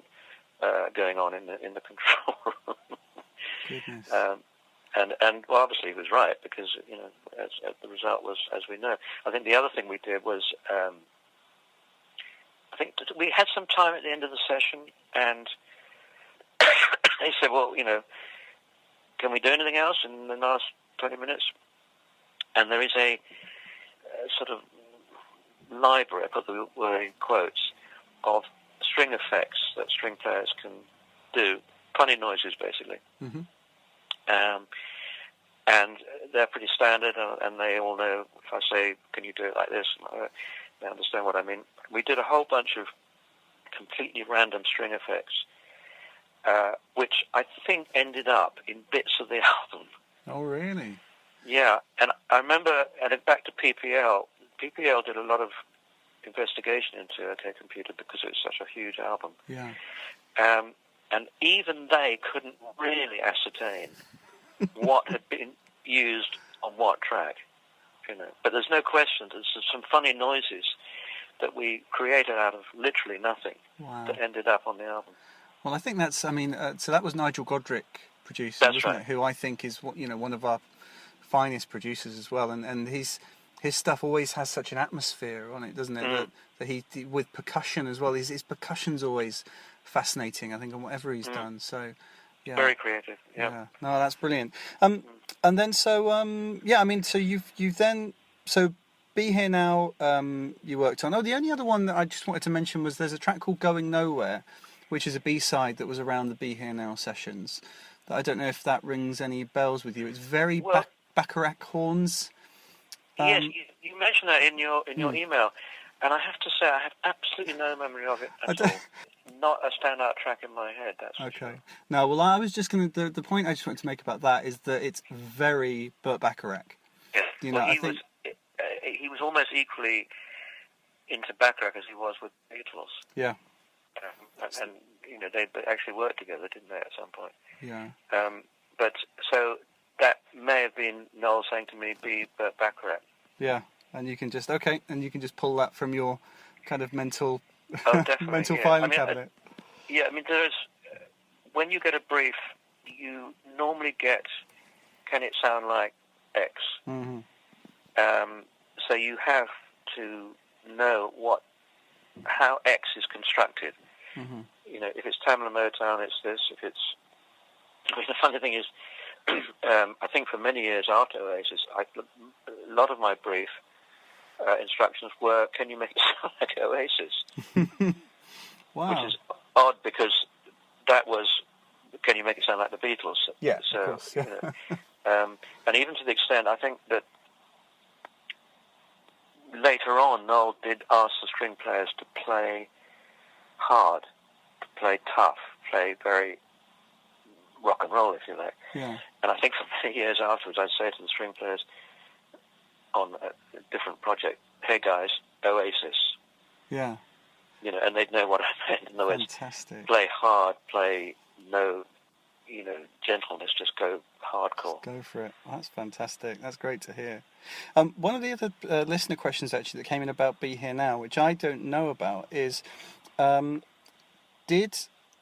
S2: going on in the control room.
S1: Goodness.
S2: And well, obviously he was right, because as the result was as we know. I think the other thing we did was I think we had some time at the end of the session, and they said, well, can we do anything else in the last 20 minutes? And there is a sort of library, I put the word in quotes, of string effects that string players can do, funny noises basically. And they're pretty standard, and they all know, if I say, can you do it like this? understand what I mean. We did a whole bunch of completely random string effects, which I think ended up in bits of the album.
S1: Oh, really?
S2: Yeah, and I remember, and back to PPL. PPL did a lot of investigation into OK Computer because it was such a huge album.
S1: Yeah.
S2: And even they couldn't really ascertain what had been used on what track, you know. But there's no question there's some funny noises that we created out of literally nothing.
S1: Wow.
S2: That ended up on the album.
S1: Well, I think that's. I mean, so that was Nigel Godric producing,
S2: That's
S1: wasn't
S2: right.
S1: it? Who I think is, one of our finest producers as well, and his stuff always has such an atmosphere on it, doesn't it? That he with percussion as well. His percussion's always fascinating, I think, on whatever he's done. So, yeah,
S2: very creative. Yeah.
S1: No, that's brilliant. And then so I mean, so you've then so Be Here Now. You worked on. Oh, the only other one that I just wanted to mention was there's a track called Going Nowhere, which is a B-side that was around the Be Here Now sessions. That I don't know if that rings any bells with you. It's very Bacharach horns.
S2: Yes, you mentioned that in your email, and I have to say I have absolutely no memory of it at all. Not a standout track in my head. That's
S1: okay.
S2: For sure.
S1: No, well, I was just going to. The point I just wanted to make about that is that it's very Burt Bacharach.
S2: Yeah.
S1: You know,
S2: he was almost equally into Bacharach as he was with the Beatles.
S1: Yeah.
S2: And they actually worked together, didn't they, at some point?
S1: Yeah.
S2: But so that may have been Noel saying to me, "Be Burt Bacharach."
S1: Yeah, and you can just pull that from your kind of mental mental filing cabinet.
S2: I mean, there's when you get a brief, you normally get, can it sound like X?
S1: Mm-hmm.
S2: So you have to know how X is constructed.
S1: Mm-hmm.
S2: If it's Tamla Motown, it's this. The funny thing is, I think for many years after Oasis, a lot of my brief instructions were, can you make it sound like Oasis?
S1: Wow.
S2: Which is odd because that was, can you make it sound like the Beatles?
S1: Yeah,
S2: so,
S1: of course. Yeah.
S2: and even to the extent, I think that later on, Noel did ask the string players to play hard, to play tough, play very rock and roll, if you like.
S1: Yeah.
S2: And I think for many years afterwards, I'd say to the string players on a different project, "Hey guys, Oasis."
S1: Yeah.
S2: And they'd know what I meant. In other words,
S1: fantastic.
S2: Play hard, play no, gentleness, just go hardcore.
S1: Just go for it. That's fantastic. That's great to hear. One of the other listener questions actually that came in about Be Here Now, which I don't know about, is where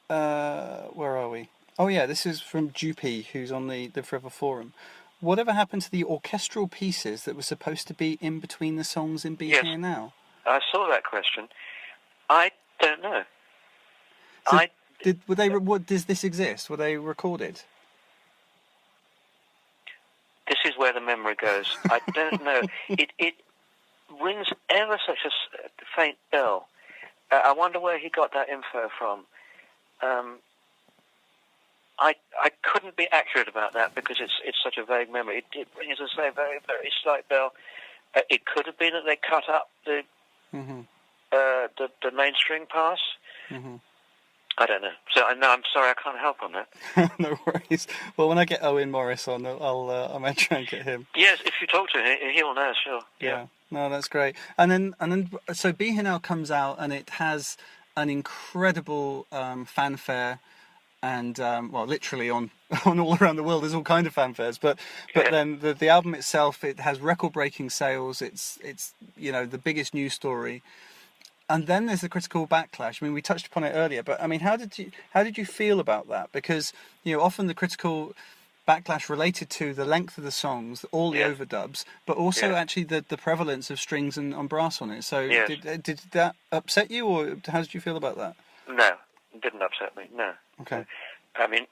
S1: are we? Oh yeah, this is from Dupy, who's on the Forever Forum. Whatever happened to the orchestral pieces that were supposed to be in between the songs in Be Here Now?
S2: I saw that question. I don't know.
S1: So does this exist? Were they recorded?
S2: This is where the memory goes. I don't know. It rings ever such a faint bell. I wonder where he got that info from. I couldn't be accurate about that because it's such a vague memory. It rings as a very, very slight bell. It could have been that they cut up the main string pass.
S1: Mm-hmm.
S2: I don't know. So I'm sorry, I can't help on that.
S1: No worries. Well, when I get Owen Morris on, I might try and get him.
S2: Yes, if you talk to him, he'll know. Sure.
S1: Yeah. No, that's great. And then so Be Here Now comes out, and it has an incredible fanfare, and literally on all around the world, there's all kind of fanfares. But then the album itself, it has record-breaking sales. It's the biggest news story. And then there's the critical backlash. I mean, we touched upon it earlier, but I mean, how did you feel about that? Because often the critical backlash related to the length of the songs, all the overdubs, but also actually the prevalence of strings and brass on it. So did that upset you, or how did you feel about that?
S2: No, it didn't upset me. No.
S1: Okay.
S2: I mean,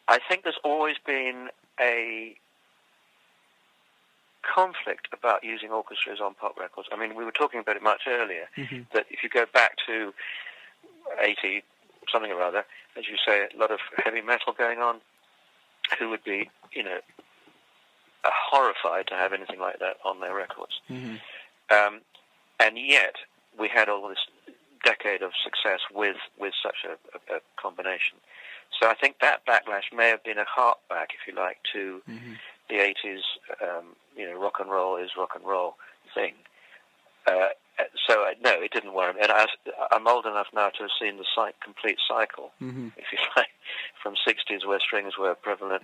S2: I think there's always been a conflict about using orchestras on pop records. I mean, we were talking about it much earlier, that if you go back to 80 something or other, as you say, a lot of heavy metal going on, who would be, horrified to have anything like that on their records.
S1: Mm-hmm.
S2: And yet, we had all this decade of success with such a combination. So I think that backlash may have been a harkback, if you like, to the 80s, rock and roll is rock and roll thing. No, it didn't worry me. And I'm old enough now to have seen the complete cycle, if you like, from 60s where strings were prevalent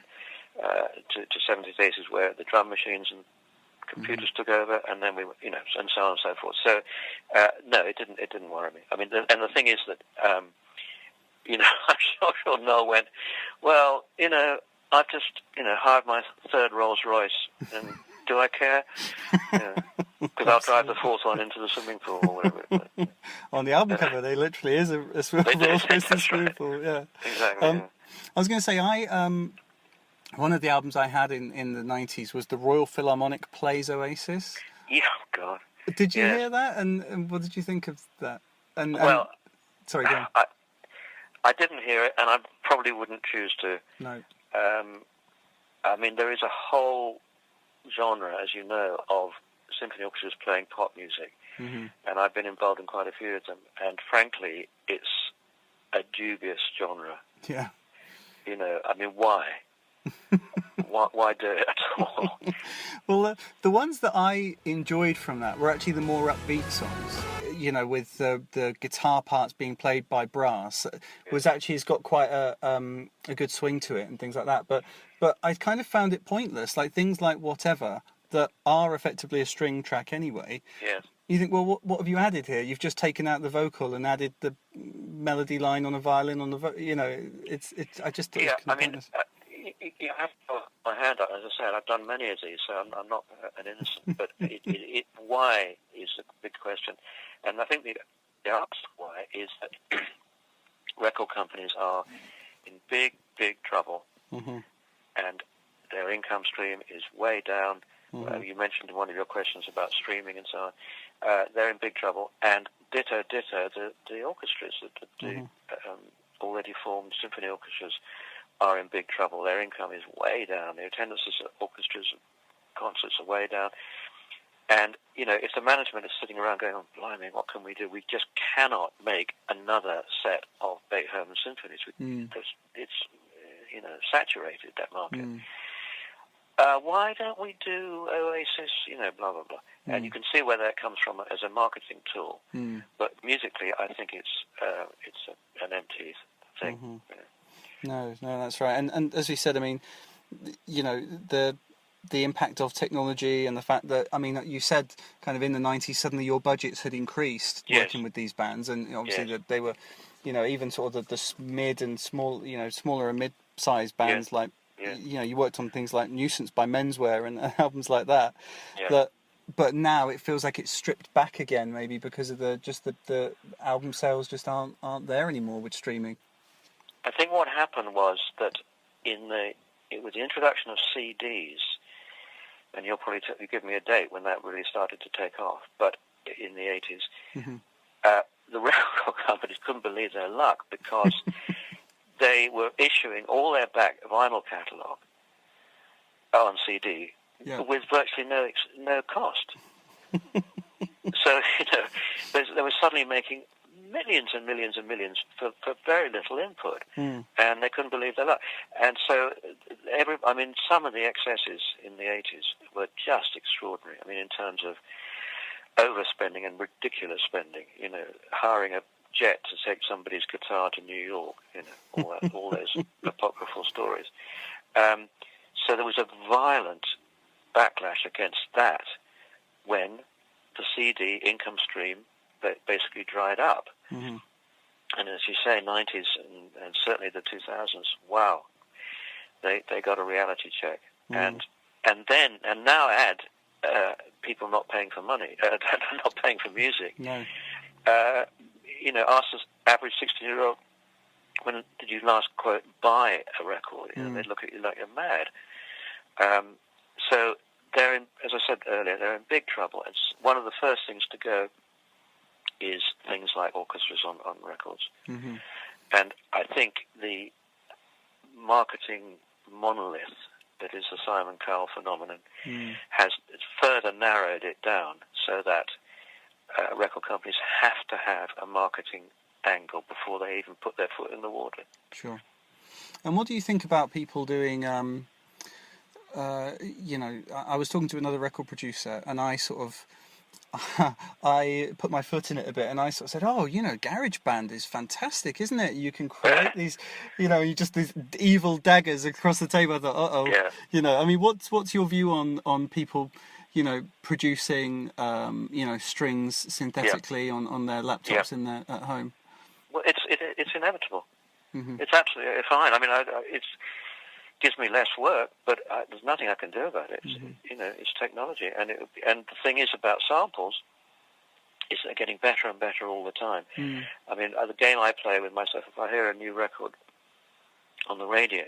S2: to 70s, 80s where the drum machines and computers took over, and then and so on and so forth. So, no, it didn't worry me. I mean, and the thing is that, I'm sure Noel went, well, I've just, hired my third Rolls Royce, and do I care? Because I'll drive the fourth one into the swimming pool or whatever.
S1: On the album cover, they literally is a Rolls Royce in swimming pool. Yeah,
S2: exactly.
S1: I was going to say, one of the albums I had in the 90s was the Royal Philharmonic Plays Oasis.
S2: Yeah, God.
S1: Did you hear that? And what did you think of that?
S2: Well,
S1: sorry, go on.
S2: I didn't hear it, and I probably wouldn't choose to.
S1: No.
S2: I mean, there is a whole genre, as you know, of symphony orchestras playing pop music, and I've been involved in quite a few of them, and frankly, it's a dubious genre.
S1: Yeah.
S2: I mean, why? Why do it at all?
S1: Well, the ones that I enjoyed from that were actually the more upbeat songs. With the guitar parts being played by brass, it's got quite a good swing to it and things like that. But I kind of found it pointless, like things like Whatever that are effectively a string track anyway.
S2: Yes.
S1: You think, well, what have you added here? You've just taken out the vocal and added the melody line on a violin on the it's. I just thought it was kind of pointless.
S2: You have to hold my hand up. As I said, I've done many of these, so I'm not an innocent. But why is the big question. And I think the answer why is that record companies are in big, big trouble, and their income stream is way down. You mentioned in one of your questions about streaming and so on. They're in big trouble, and ditto, the orchestras, the already formed symphony orchestras, are in big trouble. Their income is way down. Their attendances at orchestras, concerts are way down. And, if the management is sitting around going, oh, blimey, what can we do? We just cannot make another set of Beethoven symphonies. It's, saturated, that market. Why don't we do Oasis, blah, blah, blah. And you can see where that comes from as a marketing tool. But musically, I think it's an empty thing.
S1: No, that's right. And as we said, I mean, the impact of technology and the fact that, I mean, you said kind of in the 90s, suddenly your budgets had increased working with these bands, and obviously that they were, even sort of the mid and small, smaller and mid-sized bands like, you worked on things like Nuisance by Menswear and albums like that. But now it feels like it's stripped back again, maybe because of the album sales just aren't there anymore with streaming.
S2: I think what happened was that with the introduction of CDs, and you'll probably give me a date when that really started to take off, but in the 80s, the record companies couldn't believe their luck because they were issuing all their back vinyl catalogue on CD with virtually no cost. So, they were suddenly making millions and millions and millions for very little input, and they couldn't believe their luck. And so, some of the excesses in the 80s were just extraordinary. I mean, in terms of overspending and ridiculous spending, hiring a jet to take somebody's guitar to New York, all those apocryphal stories. So there was a violent backlash against that when the CD income stream basically dried up. And as you say, 90s and certainly the 2000s, wow, they got a reality check. And now add people not paying for money, not paying for music.
S1: No.
S2: Ask the average 16-year-old, when did you last, quote, buy a record? They look at you like you're mad. So they're in, as I said earlier, they're in big trouble. It's one of the first things to go is things like orchestras on records. And I think the marketing monolith that is the Simon Cowell phenomenon, has further narrowed it down so that record companies have to have a marketing angle before they even put their foot in the water.
S1: Sure. And what do you think about people doing, I was talking to another record producer, and I sort of, I put my foot in it a bit, and I sort of said, GarageBand is fantastic, isn't it? You can create these, these evil daggers across the table. I thought,
S2: Yeah.
S1: I mean, what's your view on people, producing, strings synthetically on their laptops at home?
S2: Well, it's inevitable.
S1: Mm-hmm.
S2: It's absolutely fine. I mean, it gives me less work, but there's nothing I can do about it. It's technology, and the thing is about samples is they're getting better and better all the time. I mean, the game I play with myself, if I hear a new record on the radio,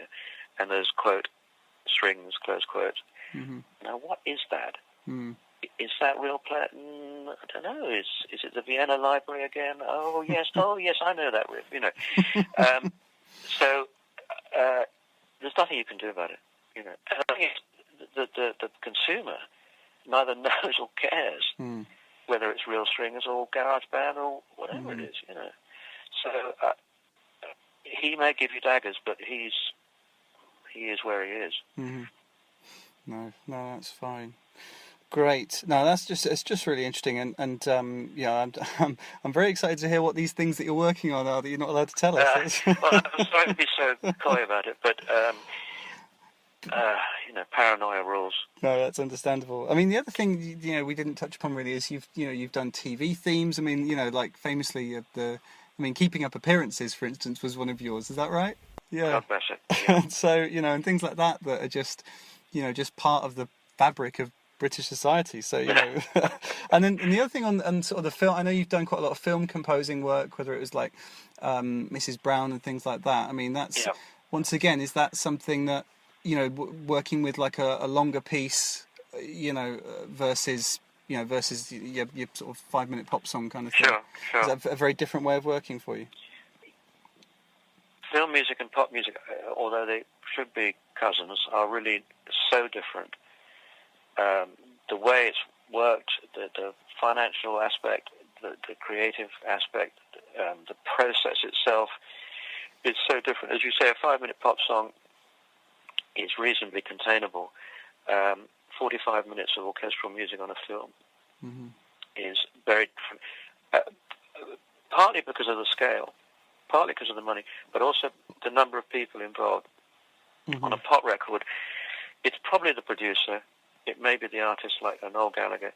S2: and there's quote strings close quote. Now, what is that? Is that real play? I don't know. Is it the Vienna Library again? Oh yes, I know that riff. So there's nothing you can do about it. And I think the consumer neither knows or cares whether it's real strings or GarageBand or whatever it is. So he may give you daggers, but he is where he is.
S1: No, that's fine. Great. No, it's just really interesting, and I'm very excited to hear what these things that you're working on are that you're not allowed to tell us.
S2: Well, I'm sorry to be so coy about it, but paranoia rules.
S1: No, that's understandable. I mean, the other thing we didn't touch upon really is you've done TV themes. I mean, like famously Keeping Up Appearances, for instance, was one of yours. Is that right? Yeah.
S2: God bless it. Yeah.
S1: So and things like that are just just part of the fabric of British society. So and then the other thing on sort of the film, I know you've done quite a lot of film composing work, whether it was like Mrs. Brown and things like that. I mean, that's once again, is that something that working with like a longer piece, versus your sort of 5-minute pop song kind of thing?
S2: Sure.
S1: Is that a very different way of working for you?
S2: Film music and pop music, although they should be cousins, are really so different. The way it's worked, the financial aspect, the creative aspect, the process itself, it's so different. As you say, a 5-minute pop song is reasonably containable. 45 minutes of orchestral music on a film is very different. Partly because of the scale, partly because of the money, but also the number of people involved. On a pop record, it's probably the producer, it may be the artist like Noel Gallagher.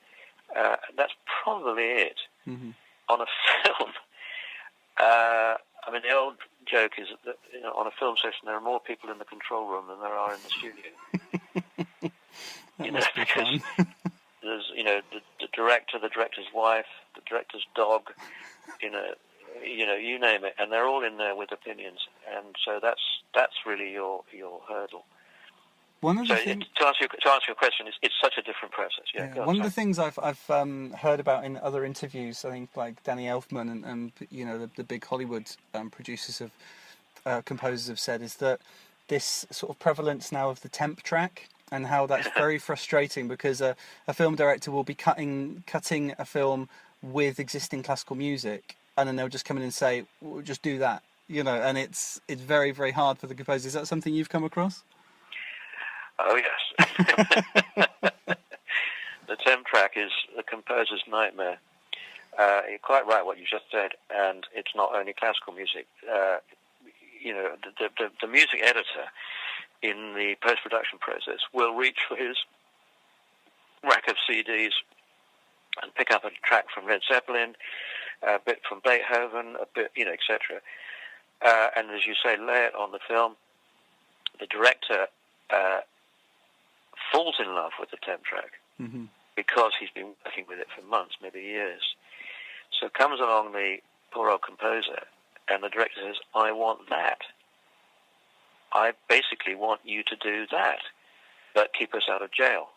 S2: That's probably it. On a film, the old joke is that on a film session there are more people in the control room than there are in the studio.
S1: That must be fun.
S2: There's the director, the director's wife, the director's dog, you name it, and they're all in there with opinions, and so that's really your hurdle.
S1: To answer
S2: your question, it's such a different process.
S1: One of the things I've heard about in other interviews, I think like Danny Elfman and the big Hollywood producers of composers have said, is that this sort of prevalence now of the temp track, and how that's very frustrating because a film director will be cutting a film with existing classical music, and then they'll just come in and say, well, just do that, and it's very, very hard for the composer. Is that something you've come across?
S2: Oh, yes. The temp track is the composer's nightmare. You're quite right what you just said, and it's not only classical music. The music editor in the post-production process will reach for his rack of CDs and pick up a track from Led Zeppelin, a bit from Beethoven, a bit, etc. And as you say, lay it on the film. The director falls in love with the temp track because he's been working with it for months, maybe years. So comes along the poor old composer, and the director says, I want that. I basically want you to do that, but keep us out of jail.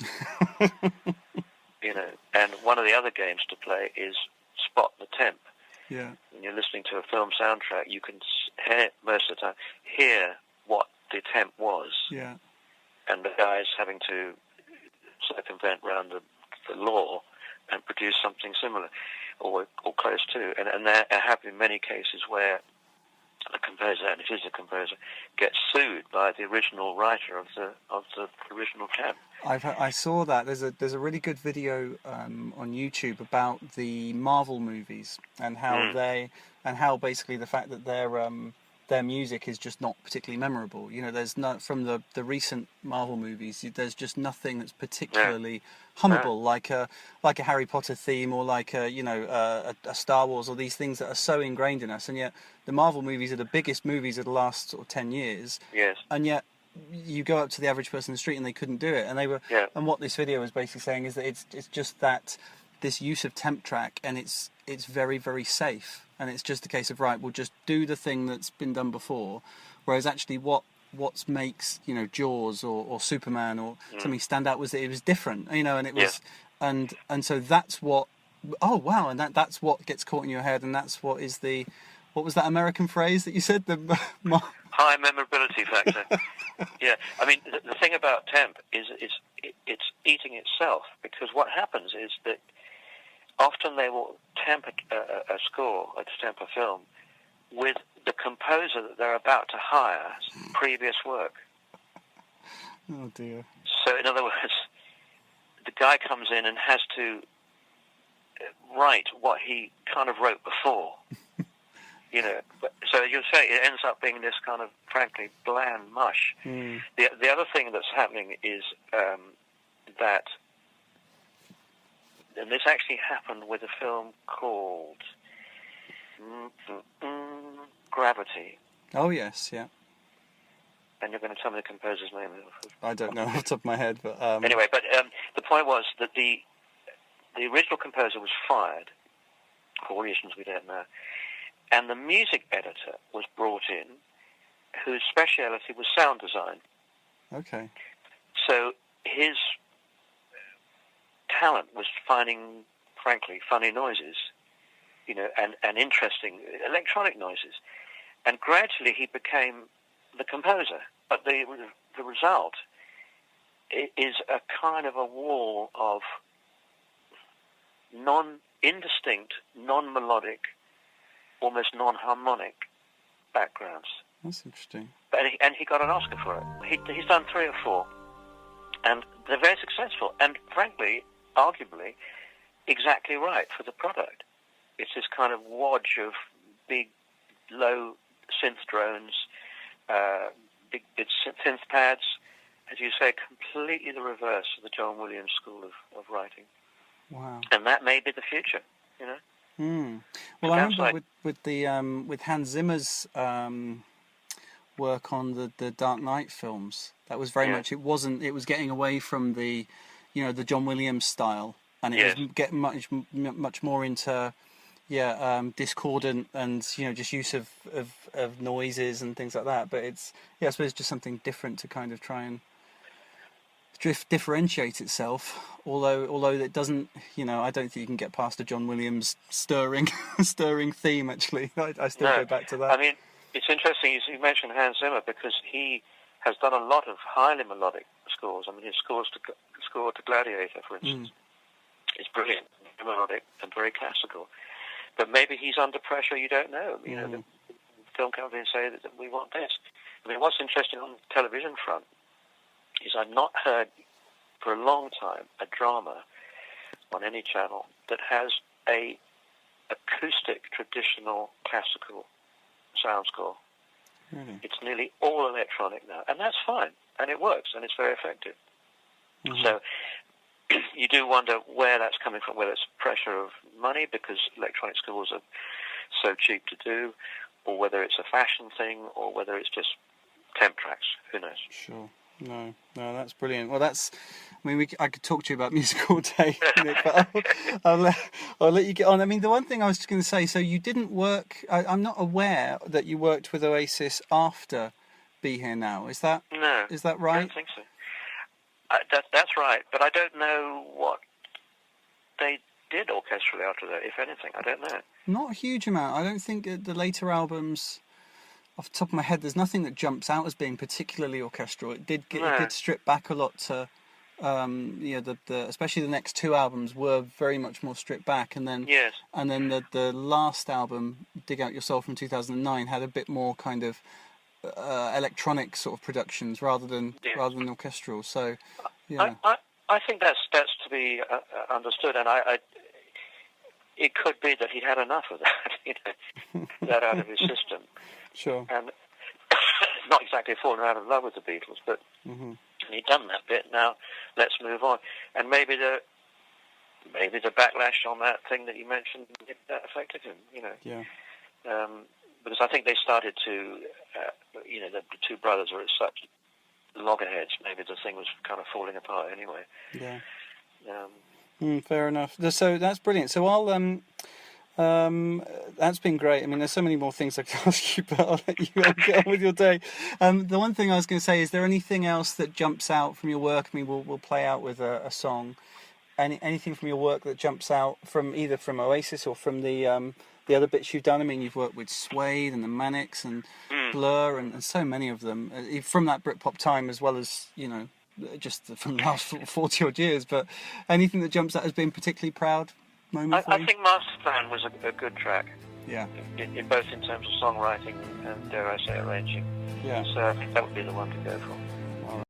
S2: And one of the other games to play is spot the temp.
S1: Yeah.
S2: When you're listening to a film soundtrack, you can most of the time hear what the temp was.
S1: Yeah.
S2: and the guys having to circumvent around the law and produce something similar or close to. And there have been many cases where the composer, and it is a composer, gets sued by the original writer of the original temp.
S1: I saw that. There's a really good video on YouTube about the Marvel movies and how basically the fact that their music is just not particularly memorable. You know, there's not, from the recent Marvel movies, there's just nothing that's particularly hummable, like a Harry Potter theme, or like a Star Wars, or these things that are so ingrained in us. And yet the Marvel movies are the biggest movies of the last sort of 10 years.
S2: Yes.
S1: And yet you go up to the average person in the street and they couldn't do it. And they were.
S2: Yeah.
S1: And what this video was basically saying is that it's just that this use of temp track, and it's very, very safe. And it's just a case of, right, we'll just do the thing that's been done before. Whereas actually what makes, Jaws or Superman or something stand out was that it was different, and it was, and so that's what, oh wow, and that's what gets caught in your head, and that's what is what was that American phrase that you said?
S2: High memorability factor. Yeah, I mean, the thing about temp is it's eating itself, because what happens is that often they will temp a score, or temp a film, with the composer that they're about to hire's previous work.
S1: Oh dear. So
S2: in other words, the guy comes in and has to write what he kind of wrote before. So you'll say it ends up being this kind of, frankly, bland mush.
S1: Mm.
S2: The other thing that's happening is that, and this actually happened with a film called Gravity.
S1: Oh yes, yeah.
S2: And you're going to tell me the composer's name?
S1: I don't know off the top of my head, but
S2: anyway. But the point was that the original composer was fired for reasons we don't know, and the music editor was brought in, whose speciality was sound design.
S1: Okay.
S2: So his talent was finding, frankly, funny noises, and interesting electronic noises. And gradually he became the composer. But the result is a kind of a wall of indistinct, non-melodic, almost non-harmonic backgrounds.
S1: That's interesting.
S2: And he got an Oscar for it. He's done 3 or 4. And they're very successful. And frankly, arguably, exactly right for the product. It's this kind of wodge of big, low synth drones, big synth pads, as you say, completely the reverse of the John Williams school of writing.
S1: Wow.
S2: And that may be the future,
S1: Well, I remember with Hans Zimmer's work on the Dark Knight films. That was very much. It was getting away from the John Williams style, and it was getting much more into discordant and just use of noises and things like that. But it's I suppose just something different to kind of try and differentiate itself. Although it doesn't, I don't think you can get past a John Williams stirring theme. Actually, I still go back to that.
S2: I mean, it's interesting you mentioned Hans Zimmer, because he has done a lot of highly melodic scores. I mean, his score to Gladiator, for instance, is brilliant, melodic and very classical. But maybe he's under pressure. You don't know. The film companies say that we want this. I mean, what's interesting on the television front is I've not heard for a long time a drama on any channel that has a acoustic traditional classical sound score.
S1: Really?
S2: It's nearly all electronic now, and that's fine, and it works, and it's very effective. Mm-hmm. So you do wonder where that's coming from, whether it's pressure of money because electronic scores are so cheap to do, or whether it's a fashion thing, or whether it's just temp tracks. Who knows?
S1: Sure. No, that's brilliant. Well, I could talk to you about music all day, Nick, but I'll let you get on. I mean, the one thing I was just going to say, so you didn't work, I'm not aware that you worked with Oasis after Be Here Now. Is that right?
S2: I don't think so. That's right, but I don't know what they did orchestrally after that, if anything. I don't know.
S1: Not a huge amount. I don't think the later albums off the top of my head, there's nothing that jumps out as being particularly orchestral. It did
S2: No.
S1: it did strip back a lot to, the especially the next two albums were very much more stripped back, and then
S2: Yes.
S1: the last album, Dig Out Your Soul from 2009, had a bit more kind of electronic sort of productions rather than orchestral. So, yeah,
S2: I think that's to be understood, and it could be that he'd had enough of that, that out of his system.
S1: sure.
S2: And not exactly fallen out of love with the Beatles, but he'd done that bit. Now let's move on. And maybe the backlash on that thing that you mentioned, that affected him.
S1: Yeah.
S2: Because I think they started to, the two brothers were such loggerheads. Maybe the thing was kind of falling apart anyway.
S1: Yeah.
S2: Fair
S1: enough. So that's brilliant. So I'll that's been great. I mean, there's so many more things I could ask you, but I'll let you get on with your day. The one thing I was going to say, is there anything else that jumps out from your work? I mean, we'll play out with a song. Anything from your work that jumps out from either from Oasis or from the other bits you've done? I mean, you've worked with Suede and the Manics and Blur and so many of them from that Britpop time, as well as just from the last 40 odd years. But anything that jumps out as being particularly proud moment for you?
S2: I think Masterplan was a good track.
S1: Yeah.
S2: In both in terms of songwriting and, dare I say, arranging.
S1: Yeah.
S2: So I think that would be the one to go for.